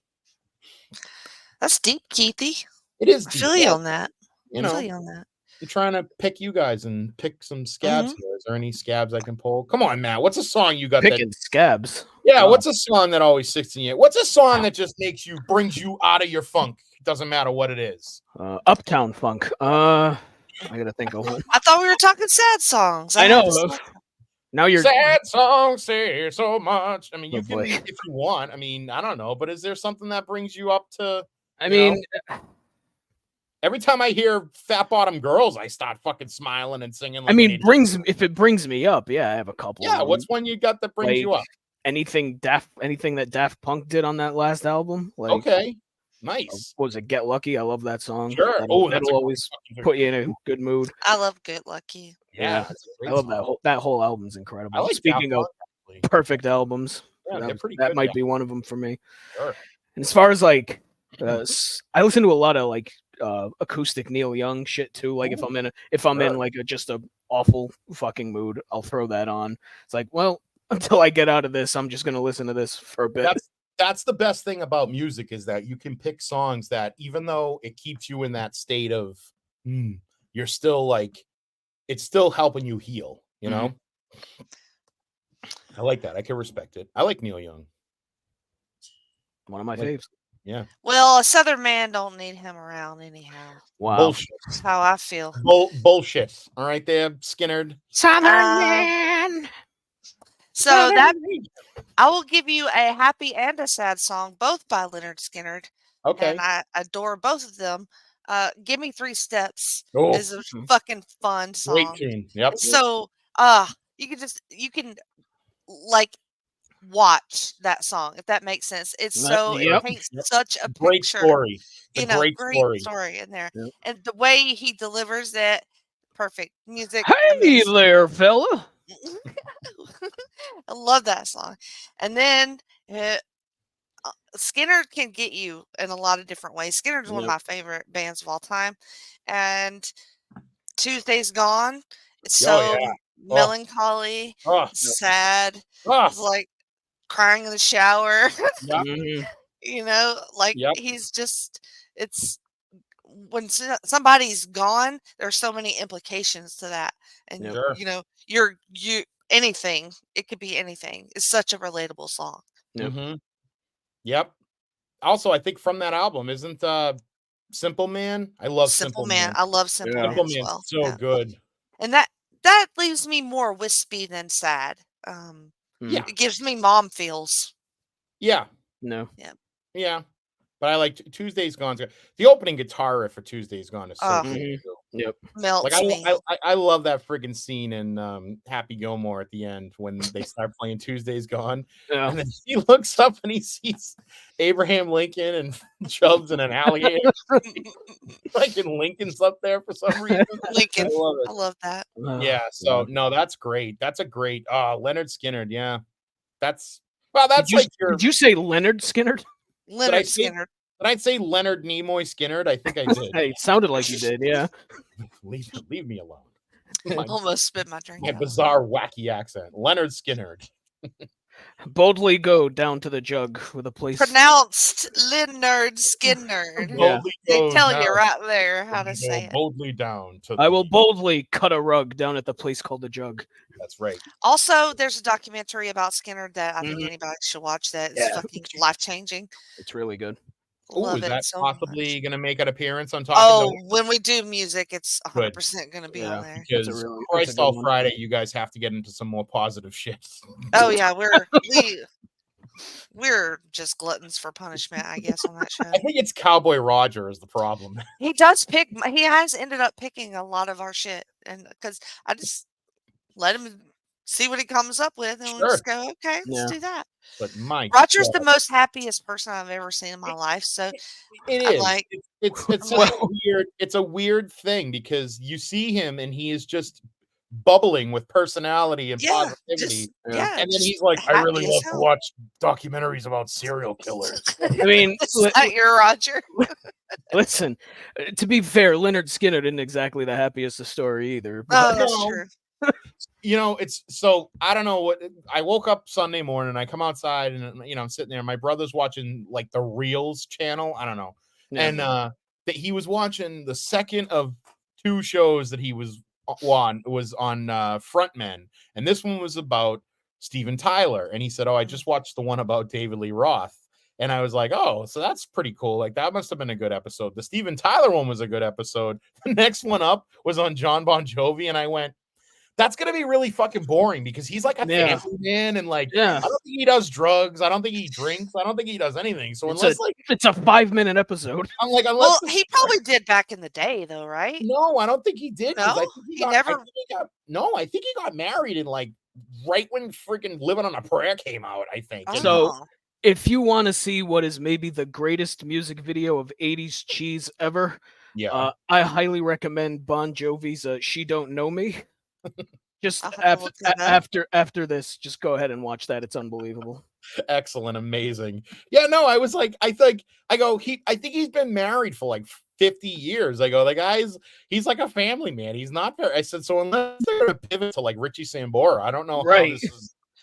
That's deep, Keithy. It is. I Deep, feel you on that. You I know. feel you on that. I'm trying to pick you guys and pick some scabs here. Is there any scabs I can pull? Come on, Matt. What's a song you got? Picking scabs. Yeah, Wow. what's a song that always sticks in you? What's a song that just brings you out of your funk? It doesn't matter what it is. Uptown Funk. I gotta think of one. I thought we were talking sad songs. I know. Now you're sad songs say so much. I mean, you Oh, can boy. if you want. I mean, I don't know, but is there something that brings you up to? I mean, every time I hear Fat Bottom Girls, I start fucking smiling and singing. Like I mean, if it brings me up, yeah, I have a couple. Yeah, what's one you got that brings you up? Anything that Daft Punk did on that last album. Like, Okay. Nice. What was it? Get Lucky. I love that song. Sure. That'll, That's that'll always put you in a good mood. I love Good Lucky. Yeah, that's a great I love song. that whole album's incredible. I like Speaking Daft of Punk, perfect albums, Yeah, they're pretty that good, might yeah. be one of them for me. Sure. And as far as like, I listen to a lot of like acoustic Neil Young shit too. Like if I'm in like just a awful fucking mood, I'll throw that on. It's like, well, until I get out of this, I'm just gonna listen to this for a bit. That's the best thing about music is that you can pick songs that even though it keeps you in that state of you're still like it's still helping you heal, you know? I like that. I can respect it. I like Neil Young. One of my faves. Yeah. Well, a Southern man don't need him around anyhow. Wow. Bullshit. That's how I feel. Bullshit. All right there, Skinnerd. Southern man. So that I will give you a happy and a sad song, both by Leonard Skinner. Okay. And I adore both of them. Give Me 3 Steps Oh, is a fucking fun song. great tune. Yep. So you can like watch that song if that makes sense. It's it paints such a great picture. Story. Great story in there. Yep. And the way he delivers it, perfect music. Hey amazing. there, fella. I love that song. And then Skinner can get you in a lot of different ways. Skinner's one of my favorite bands of all time. And Tuesday's Gone. It's so melancholy, sad. It's like crying in the shower. You know, like he's just it's when somebody's gone, there's so many implications to that. And you know, you anything, it could be anything. It's such a relatable song. Yep. Also, I think from that album isn't Simple Man. I love Simple Man. I love Simple Man as well. So good. And that leaves me more wispy than sad. It gives me mom feels. Yeah. No. Yeah. Yeah. But I like Tuesday's Gone. The opening guitar riff for Tuesday's Gone is so good. Yep. Melts like me. I love that friggin' scene in Happy Gilmore at the end when they start playing Tuesday's Gone. Yeah. And then he looks up and he sees Abraham Lincoln and Chubbs and an alligator. Like in Lincoln's up there for some reason. Lincoln. I love that. Yeah. So no, that's great. That's a great Leonard Skinner. Yeah. That's like your. Did you say Leonard Skinner? Leonard Skinner. Did I say Leonard Nimoy Skinner? I think I did. Hey, it sounded like you did, yeah. leave me alone. Almost spit my drink. My bizarre, wacky accent. Leonard Skinner. Boldly go down to the jug with a place. Pronounced Leonard Skinner. They tell you right there how to say it. Boldly down to. I will boldly cut a rug down at the place called the Jug. That's right. Also, there's a documentary about Skinner that I think anybody should watch. That is fucking life changing. It's really good. Oh, is that so possibly going to make an appearance on Talking? When we do music, it's 100% going to be on there. Because Christ all Friday, you guys have to get into some more positive shit. Oh yeah, we're just gluttons for punishment, I guess, on that show. I think it's Cowboy Roger is the problem. He has ended up picking a lot of our shit, and because I just let him see what he comes up with, and we'll just go, okay, let's do that. But Roger's the most happiest person I've ever seen in my life. So it is. Like, it's a weird thing because you see him and he is just bubbling with personality and positivity. And then he's like, I really love to watch documentaries about serial killers. I mean, you're Roger. Listen, to be fair, Leonard Skinner isn't exactly the happiest of story either. But that's true. You know, it's so I don't know what I woke up Sunday morning. I come outside and I'm sitting there. My brother's watching like the Reels channel. I don't know, and that he was watching the second of 2 shows that he was on Frontmen, and this one was about Steven Tyler. And he said, "Oh, I just watched the one about David Lee Roth." And I was like, "Oh, so that's pretty cool. Like that must have been a good episode." The Steven Tyler one was a good episode. The next one up was on John Bon Jovi, and I went, that's going to be really fucking boring because he's like a family man and like, I don't think he does drugs. I don't think he drinks. I don't think he does anything. So it's a 5-minute episode. I'm like, he probably did back in the day though, right? No, I don't think he did. No, I think he got married and like right when freaking Living on a Prayer came out, I think. So If you want to see what is maybe the greatest music video of 80s cheese ever, Yeah. I highly recommend Bon Jovi's "She Don't Know Me." Just I'll have to look that up. after this, just go ahead and watch that. It's unbelievable. Excellent, amazing. Yeah, no, I was like, I think he's been married for like 50 years. I go, he's like a family man. He's not very. I said, so unless they're gonna pivot to like Richie Sambora, I don't know Right.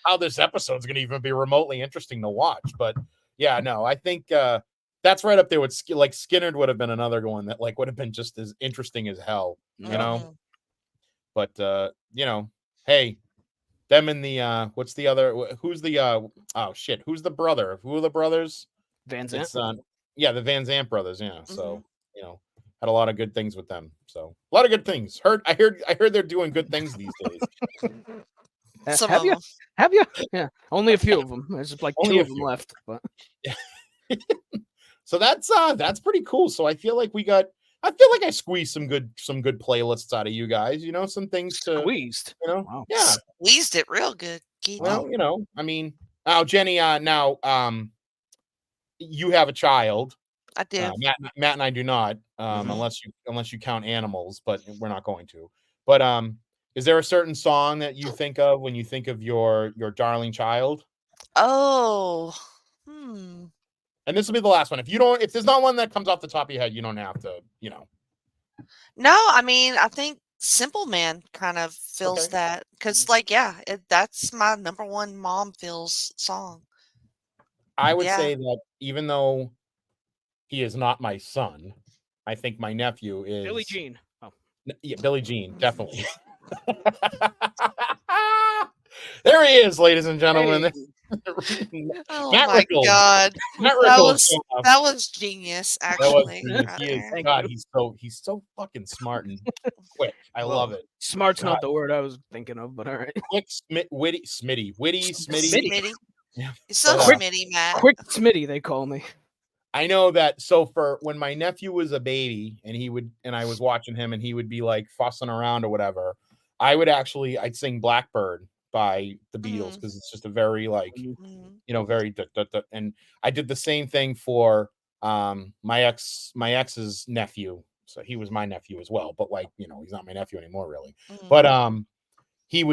how this episode's gonna even be remotely interesting to watch. But yeah, no, I think that's right up there with like Skinner would have been another one that like would have been just as interesting as hell, you know. Mhm. But you know, hey, them and the what's the other? Who's the oh shit? Who's the brother? Who are the brothers? Van Zandt. It's yeah, the Van Zandt brothers. Yeah, so Mhm. you know, had a lot of good things with them. So a lot of good things. I heard they're doing good things these days. Some Have of you? them. Have you? Yeah, only a few of them. There's like Only two a of them few. left. But So that's pretty cool. So I feel like I squeezed some good playlists out of you guys. You know, some things to squeezed. Wow. yeah. Squeezed it real good. Keith. Well, you know, I mean, now Jenny, now you have a child. I do. Matt and I do not, Mhm. unless you count animals, but we're not going to. But is there a certain song that you think of when you think of your darling child? Oh. And this will be the last one. If there's not one that comes off the top of your head, you don't have to, you know. No, I mean, I think Simple Man kind of feels Okay. that because, like, yeah, that's my number one mom feels song. I would Yeah. say that even though he is not my son, I think my nephew is Billie Jean. Oh. Yeah, Billie Jean, definitely. There he is, ladies and gentlemen. Oh Matt my Rickles. God, Matt that Rickles. was genius. That was Actually, genius. right He is, there. God, he's so fucking smart and quick. I love it. Smart's God. not the word I was thinking of, but all right. Quick, witty, Smitty. Smitty. Yeah. You're so But, Smitty, Matt. Quick Smitty, they call me. I know that. So for when my nephew was a baby and I was watching him and he would be like fussing around or whatever, I'd sing Blackbird by the Beatles because it's just a very like, Mhm. you know, very and I did the same thing for my ex's nephew. So he was my nephew as well, but like, you know, he's not my nephew anymore really. Mhm. But he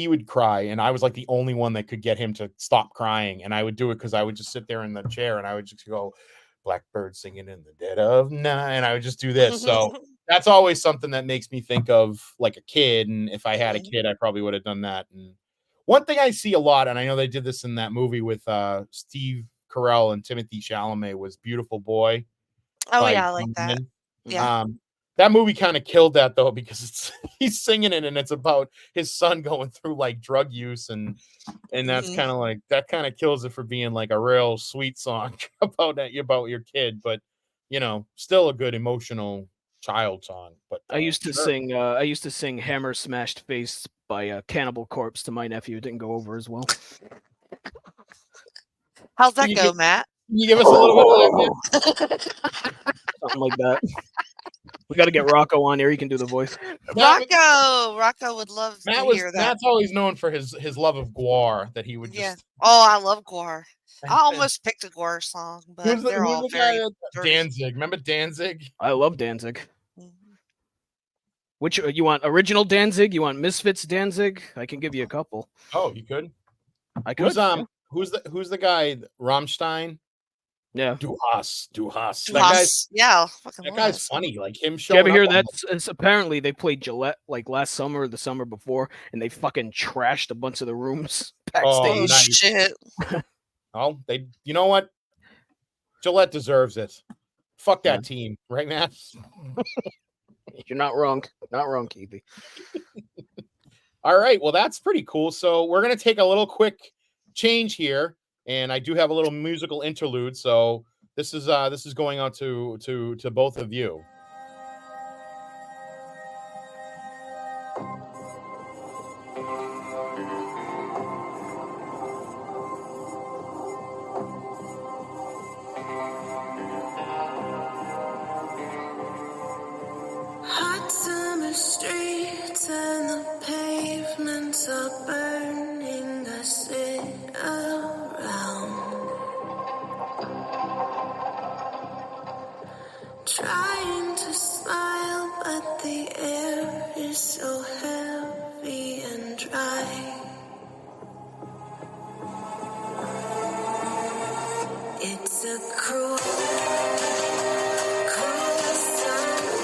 would cry and I was like the only one that could get him to stop crying, and I would do it because I would just sit there in the chair and I would just go, Blackbird singing in the dead of night, and I would just do this. So that's always something that makes me think of like a kid, and if I had a kid I probably would have done that. And one thing I see a lot, and I know they did this in that movie with Steve Carell and Timothy Chalamet, was Beautiful Boy. Oh yeah, I like that. John Yeah. that movie kind of killed that though, because he's singing it and it's about his son going through like drug use, and that's Mhm. kind of like that kind of kills it for being like a real sweet song about your kid, but you know, still a good emotional child song. But I used to sure. sing Hammer Smashed Face by Cannibal Corpse to my nephew. It didn't go over as well. How's that Can you go, give- Matt? Can you give us a little bit of that? Something like that. We got to get Rocco on here. He can do the voice. Rocco would love to hear that. Matt's always known for his love of Gwar, that he would Yeah. just Oh, I love Gwar. I almost picked a Gwar song, but who's they're all the guy very that dirty. Danzig. Remember Danzig? I love Danzig. Mhm. Which you want? Original Danzig? You want Misfits Danzig? I can give you a couple. Oh, you could. I could. Who's the guy? Rammstein? Yeah. Du hast. Yeah, That guy's funny. Like him Did showing you ever hear up on that? It's apparently they played Gillette like last summer or the summer before, and they fucking trashed a bunch of the rooms backstage. Oh nice. shit! Oh, you know what? Gillette deserves it. Fuck that Yeah. team, right, Matt? You're not wrong. Not wrong, Keithy. All right. Well, that's pretty cool. So we're gonna take a little quick change here, and I do have a little musical interlude. So this is going out to both of you. Hot summer streets and the pavements are burning. I sit around Trying to smile, but the air is so heavy and dry. It's a cruel, cruel summer,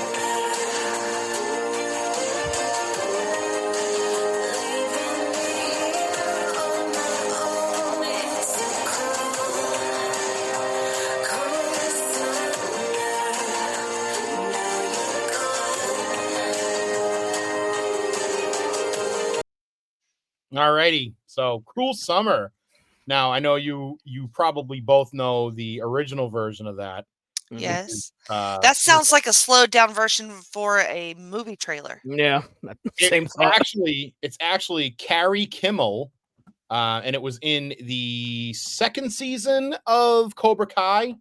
leaving me here on my own. It's a cruel, cruel summer. Now you're gone. Alrighty, so Cruel Summer. Now I know you probably both know the original version of that. Yes. Uh, That sounds like a slowed down version for a movie trailer. Yeah, same thought. it's actually Carrie Kimmel, and it was in the second season of Cobra Kai.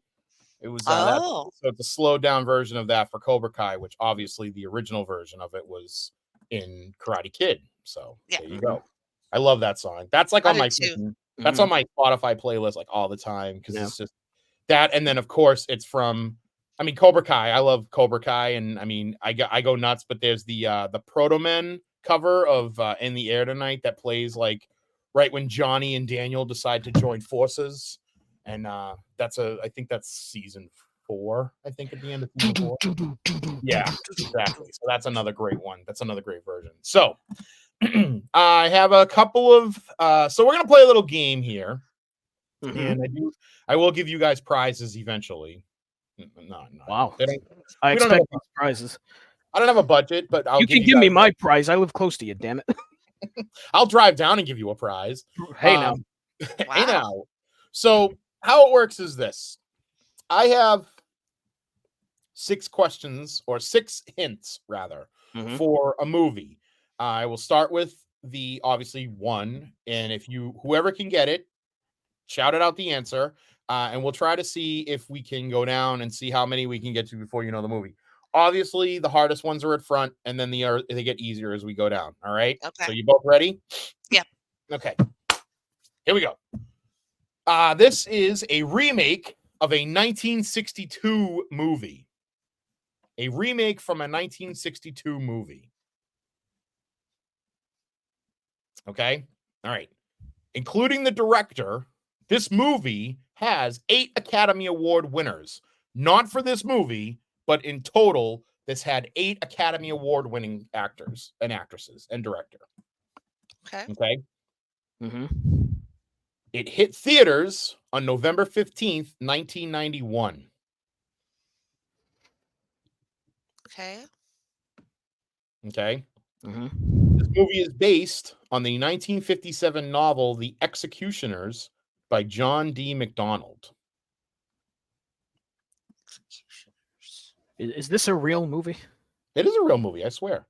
It was Oh. so it's a slowed down version of that for Cobra Kai, which obviously the original version of it was in Karate Kid. So Yeah. there you go. I love that song. That's like I on do my too. that's on my Spotify playlist like all the time because Yeah. it's just that, and then of course it's from. I mean, Cobra Kai. I love Cobra Kai, and I mean, I go nuts. But there's the Proto Men cover of "In the Air Tonight" that plays like right when Johnny and Daniel decide to join forces, and I think that's season 4. I think at the end of season 4. Yeah, exactly. So that's another great one. That's another great version. So I have a couple of. So we're gonna play a little game here, and I will give you guys prizes eventually. No. Wow. They don't, I we don't have expect these prizes. I don't have a budget, but You can give me my prize. I live close to you, damn it. I'll drive down and give you a prize. Hey now. Hey Wow. now. So how it works is this: I have 6 questions or 6 hints rather Mhm. for a movie. I will start with the obviously 1, and if whoever can get it, shout it out the answer, and we'll try to see if we can go down and see how many we can get to before you know the movie. Obviously, the hardest ones are at front, and then they get easier as we go down. All right. Okay. So you both ready? Yeah. Okay. Here we go. This is a remake of a 1962 movie. A remake from a 1962 movie. Okay. All right. Including the director, this movie has 8 Academy Award winners. Not for this movie, but in total, this had 8 Academy Award winning actors and actresses and director. Okay. Okay. Mm-hmm. It hit theaters on November 15th, 1991. Okay. Okay. Mm-hmm. This movie is based on the 1957 novel The Executioners by John D. MacDonald. Is this a real movie? It is a real movie, I swear.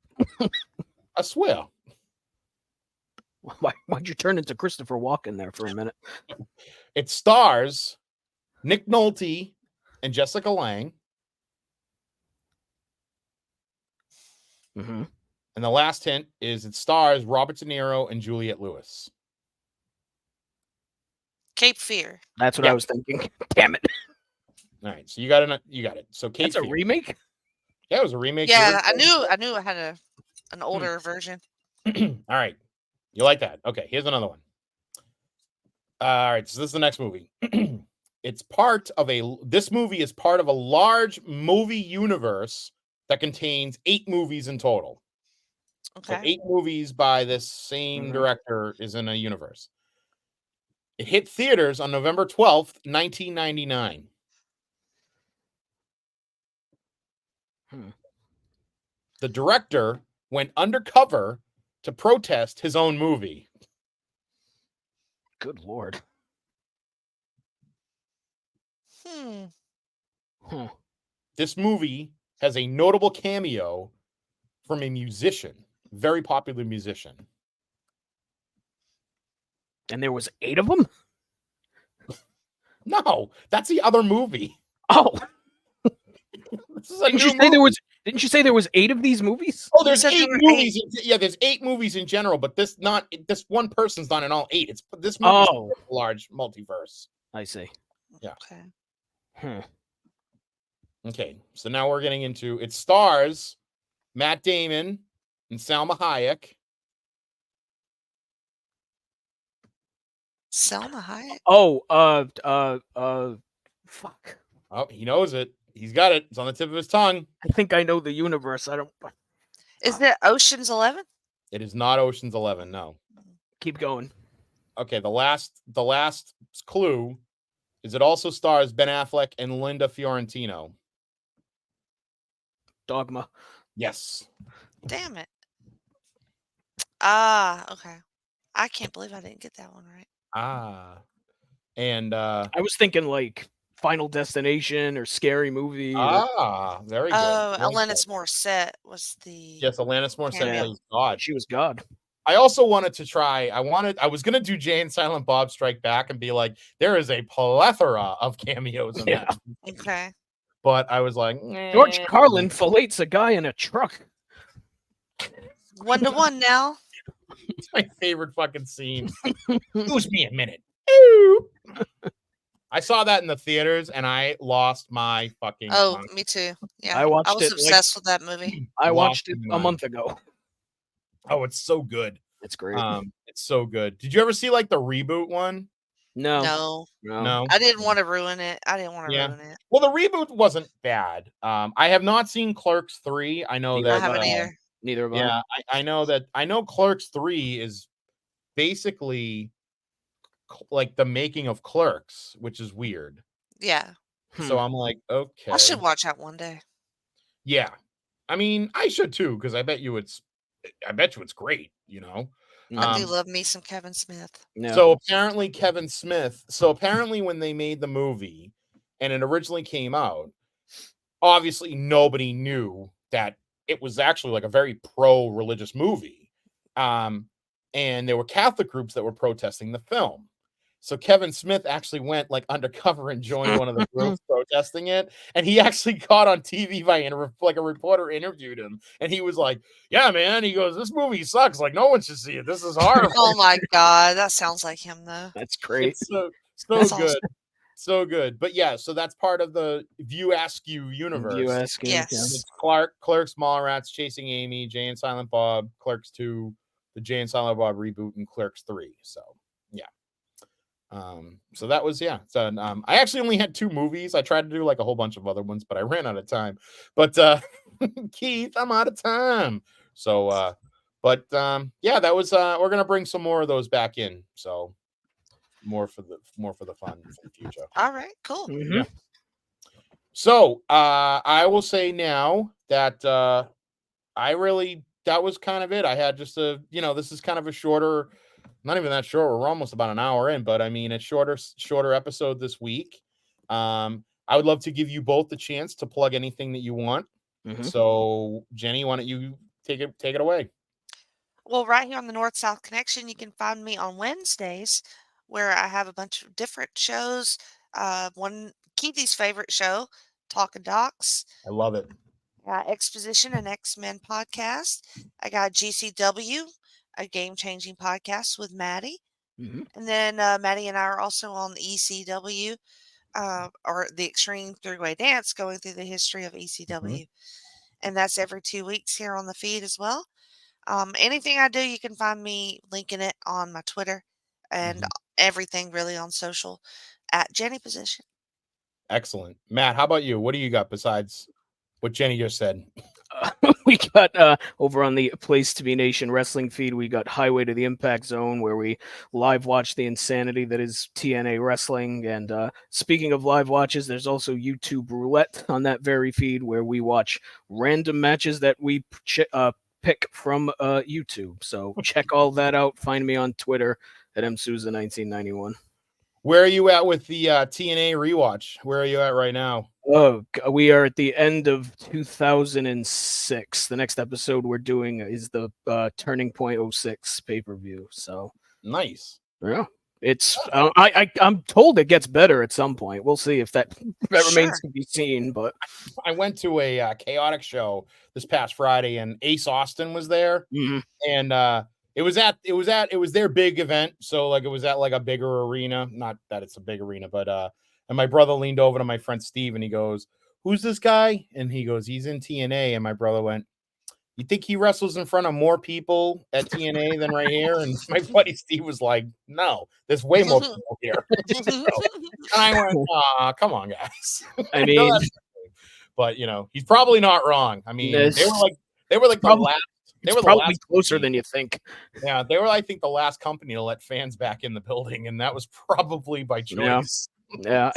I swear. Why'd you turn into Christopher Walken there for a minute? It stars Nick Nolte and Jessica Lange. Mm-hmm. And the last hint is it stars Robert De Niro and Juliette Lewis. Cape Fear. That's what Yeah. I was thinking. Damn it. All right, so you got it. So Cape That's a Fear. remake? Yeah, it was a remake. Yeah, I knew it had an older version. All right. You like that? Okay, here's another one. All right, so this is the next movie. This movie is part of a large movie universe that contains 8 movies in total. So Okay. 8 movies by this same director is in a universe. It hit theaters on November 12th, 1999. The director went undercover to protest his own movie. Good Lord. Huh. This movie has a notable cameo from a musician, very popular musician. And there was 8 of them? No, that's the other movie. Oh. This is a Didn't you new say movie. Didn't you say there was 8 of these movies? Oh, there's said 8 there were movies. Yeah, there's 8 movies in general, but this one person's not in all 8. This movie Oh. a large multiverse. I see. Yeah. Okay. Hmm. Okay, so now we're getting into it. Stars Matt Damon and Salma Hayek. Selma Hayek. Oh, fuck. Oh, he knows it. He's got it. It's on the tip of his tongue. I think I know the universe. I don't. Is it Ocean's 11? It is not Ocean's 11. No. Keep going. Okay, the last clue is it also stars Ben Affleck and Linda Fiorentino. Dogma. Yes. Damn it. Ah, okay. I can't believe I didn't get that one right. And I was thinking like Final Destination or Scary Movie. very good. Oh, Very Alanis good. Morissette was the Yes, Alanis Morissette cameo. plays God. She was God. I also wanted to try. I was gonna do Jay and Silent Bob Strike Back and be like, there is a plethora of cameos in that. Okay. But I was like, George Carlin fillets a guy in a truck. 1-1 now. It's my favorite fucking scene. Excuse me a minute. I saw that in the theaters and I lost my fucking Oh, mind. me too. Yeah. I watched was it, like- obsessed with that movie. I watched Lost it my a mind. month ago. Oh, it's so good. It's great. It's so good. Did you ever see like the reboot one? No. No. I didn't want to ruin it. I didn't want to Yeah. ruin it. Well, the reboot wasn't bad. I have not seen Clerks 3. I know Neither that I haven't either. Neither of us. yeah, I know that. I know Clerks 3 is basically like the making of Clerks, which is weird. Yeah. So I'm like, okay. I should watch that one day. Yeah. I mean, I should too, because I bet you it's great, you know. I do love me some Kevin Smith. No. So apparently Kevin Smith, when they made the movie and it originally came out, obviously nobody knew that it was actually like a very pro-religious movie. And there were Catholic groups that were protesting the film. So Kevin Smith actually went like undercover and joined one of the groups protesting it. And he actually got on TV by like a reporter interviewed him. And he was like, yeah, man. He goes, this movie sucks. Like no one should see it. This is horrible. Oh my God. That sounds like him though. That's great. It's so That's good. awesome. So good. But yeah, so that's part of the View Askew universe. You asking? Yes. It's Clerks, Mallrats, Chasing Amy, Jay and Silent Bob, Clerks 2, the Jay and Silent Bob reboot, and Clerks 3. So yeah. So that was So I actually only had 2 movies. I tried to do like a whole bunch of other ones, but I ran out of time. But Keith, I'm out of time. So that was we're gonna bring some more of those back in. So more for the fun for the future. All right, cool. Mhm. Yeah. So I will say now that that was kind of it. I had just this is kind of a shorter, not even that short. We're almost about an hour in, but I mean, a shorter episode this week. I would love to give you both the chance to plug anything that you want. Mhm. So Jenny, why don't you take it away? Well, right here on the North South Connection, you can find me on Wednesdays where I have a bunch of different shows. One Keithy's favorite show, Talking Docs. I love it. Exposition and X-Men podcast. I got GCW, a game-changing podcast with Maddie. Mhm. And then Maddie and I are also on the ECW, or the Extreme Three-Way Dance, going through the history of ECW. And that's every 2 weeks here on the feed as well. Anything I do, you can find me linking it on my Twitter and everything really on social at Jenny Position. Excellent. Matt, how about you? What do you got besides what Jenny just said? We got over on the Place to Be Nation wrestling feed, we got Highway to the Impact Zone, where we live watch the insanity that is TNA wrestling. And speaking of live watches, there's also YouTube Roulette on that very feed, where we watch random matches that we pick from YouTube. So check all that out. Find me on Twitter at msouza1991. Where are you at with the TNA rewatch? Where are you at right now? Oh, we are at the end of 2006. The next episode we're doing is the Turning Point 06 pay-per-view. So Nice. yeah, it's I'm told it gets better at some point. We'll see if that remains to be seen. But I went to a chaotic show this past Friday, and Ace Austin was there, and it was their big event. So like it was at like a bigger arena. Not that it's a big arena, but and my brother leaned over to my friend Steve and he goes, who's this guy? And he goes, he's in TNA. And my brother went, you think he wrestles in front of more people at TNA than right here? And my buddy Steve was like, no, there's way more people here. And I went, come on, guys. I mean, but he's probably not wrong. I mean, they were like the last. They were probably the last closer company. than you think. Yeah, they were, I think, the last company to let fans back in the building, and that was probably by choice. Yeah,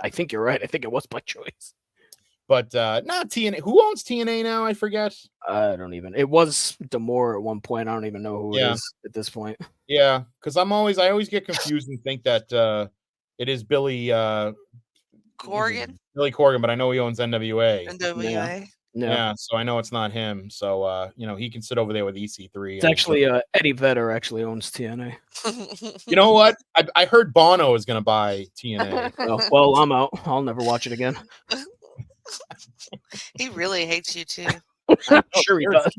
I think you're right. I think it was by choice. But not TNA. Who owns TNA now? I forget. I don't even. It was D'Amore at one point. I don't even know who it is at this point. Yeah, because I always get confused and think that it is Billy Corgan. Billy Corgan, but I know he owns NWA. NWA. Yeah, so I know it's not him. So he can sit over there with EC3. It's actually Eddie Vedder actually owns TNA. You know what? I heard Bono is going to buy TNA. Oh, well, I'm out. I'll never watch it again. He really hates you too. Sure he does.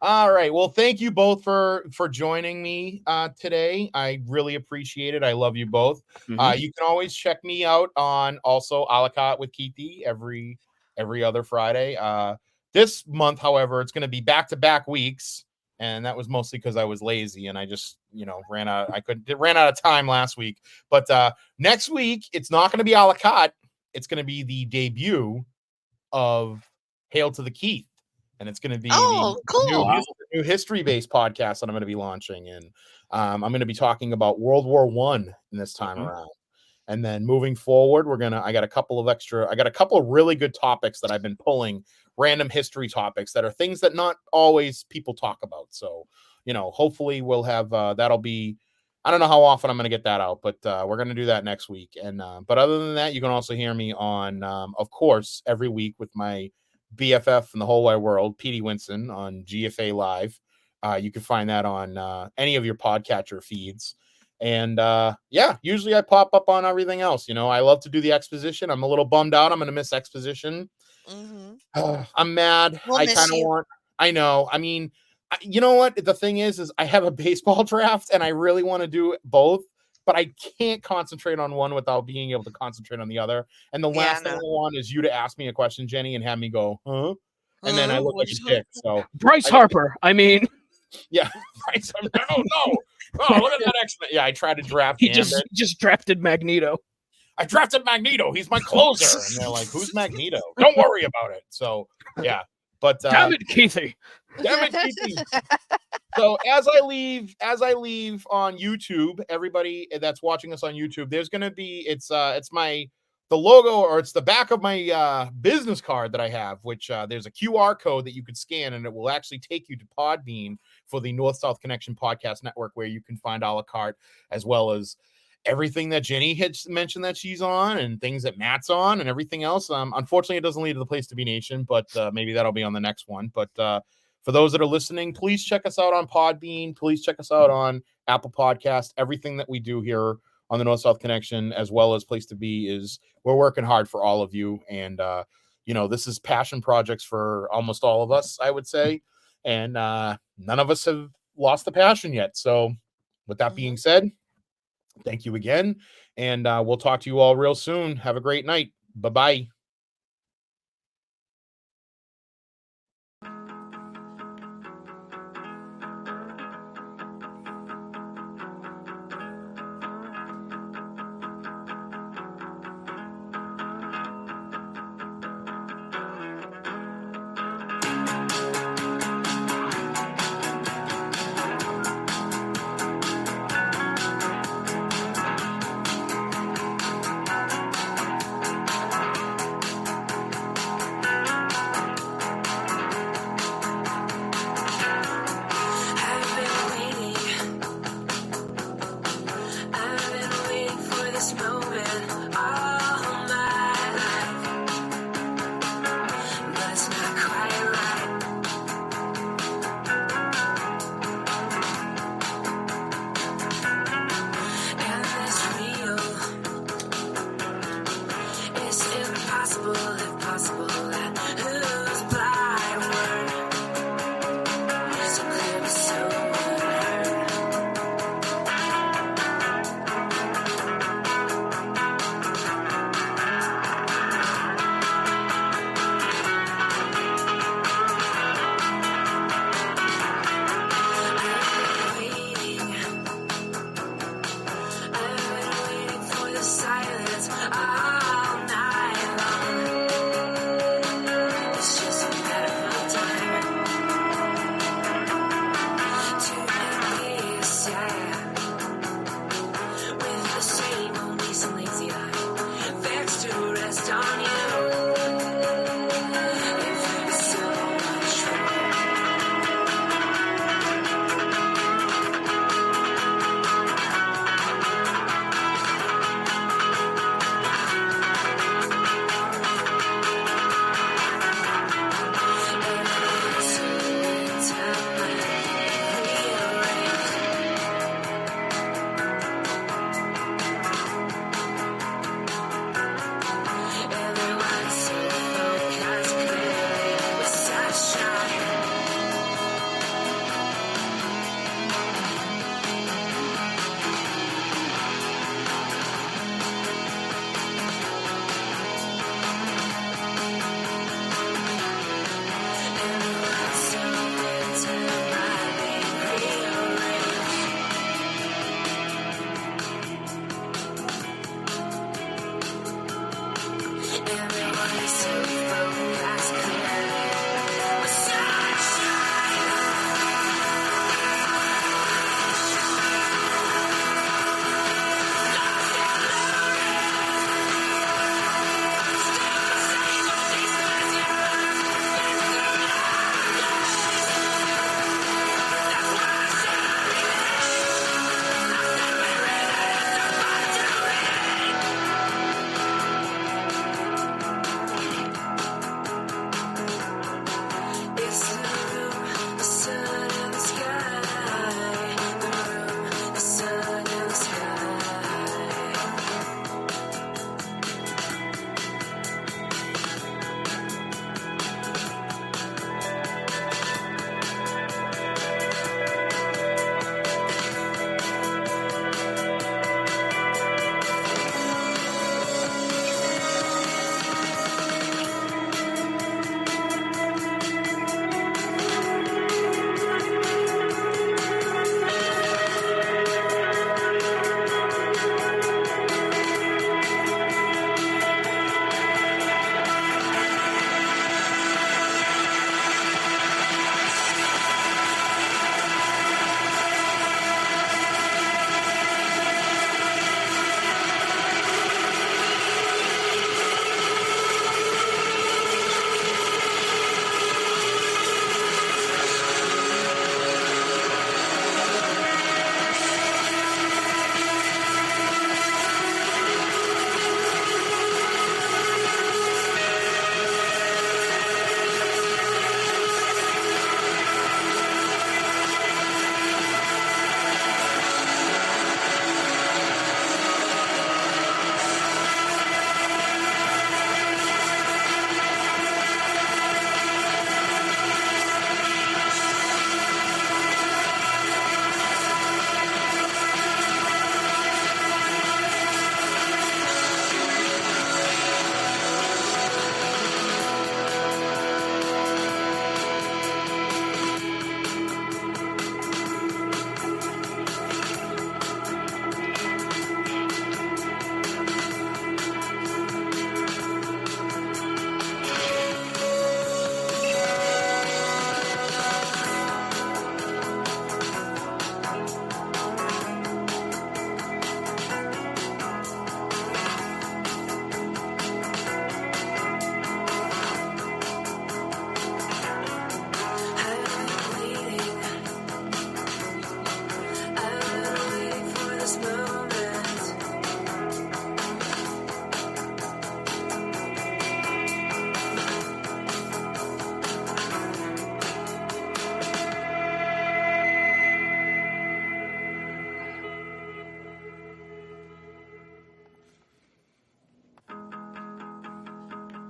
All right. Well, thank you both for joining me today. I really appreciate it. I love you both. Mm-hmm. You can always check me out on also a la carte with Keithy every other Friday. This month, however, it's going to be back-to-back weeks, and that was mostly because I was lazy and I just ran out of time last week. But next week, it's not going to be a la carte. It's going to be the debut of Hail to the Keith. And it's going to be the new history-based podcast that I'm going to be launching. And I'm going to be talking about World War I in this time around. And then moving forward, I got a couple of really good topics that I've been pulling, random history topics that are things that not always people talk about. So, hopefully we'll have, that'll be, I don't know how often I'm going to get that out, but we're going to do that next week. And, but other than that, you can also hear me on, of course, every week with my BFF in the whole wide world, Petey Winston on GFA Live. You can find that on any of your podcatcher feeds. And usually I pop up on everything else. I love to do the exposition. I'm a little bummed out. I'm going to miss exposition. Mm-hmm. I'm mad. I know. I mean, you know what? The thing is I have a baseball draft and I really want to do both, but I can't concentrate on one without being able to concentrate on the other. And the last thing I want is you to ask me a question, Jenny, and have me go, huh? And then I look like a dick. So Bryce Harper. I mean, yeah, Bryce. No. Oh, look at that X-Men. Yeah, I tried to draft. He just drafted Magneto. I drafted Magneto. He's my closer. And they're like, who's Magneto? Don't worry about it. So yeah, but damn it, Keithy. Damn it, Keithy. So as I leave on YouTube, everybody that's watching us on YouTube, there's gonna be it's the logo, or it's the back of my business card that I have, which there's a QR code that you could scan, and it will actually take you to Podbean for the North-South Connection Podcast Network, where you can find a la carte, as well as everything that Jenny had mentioned that she's on, and things that Matt's on, and everything else. Unfortunately, it doesn't lead to the Place to Be Nation, but maybe that'll be on the next one. But for those that are listening, please check us out on Podbean. Please check us out on Apple Podcast. Everything that we do here on the North-South Connection, as well as Place to Be, we're working hard for all of you. And, this is passion projects for almost all of us, I would say. And none of us have lost the passion yet. So with that being said, thank you again. And we'll talk to you all real soon. Have a great night. Bye-bye.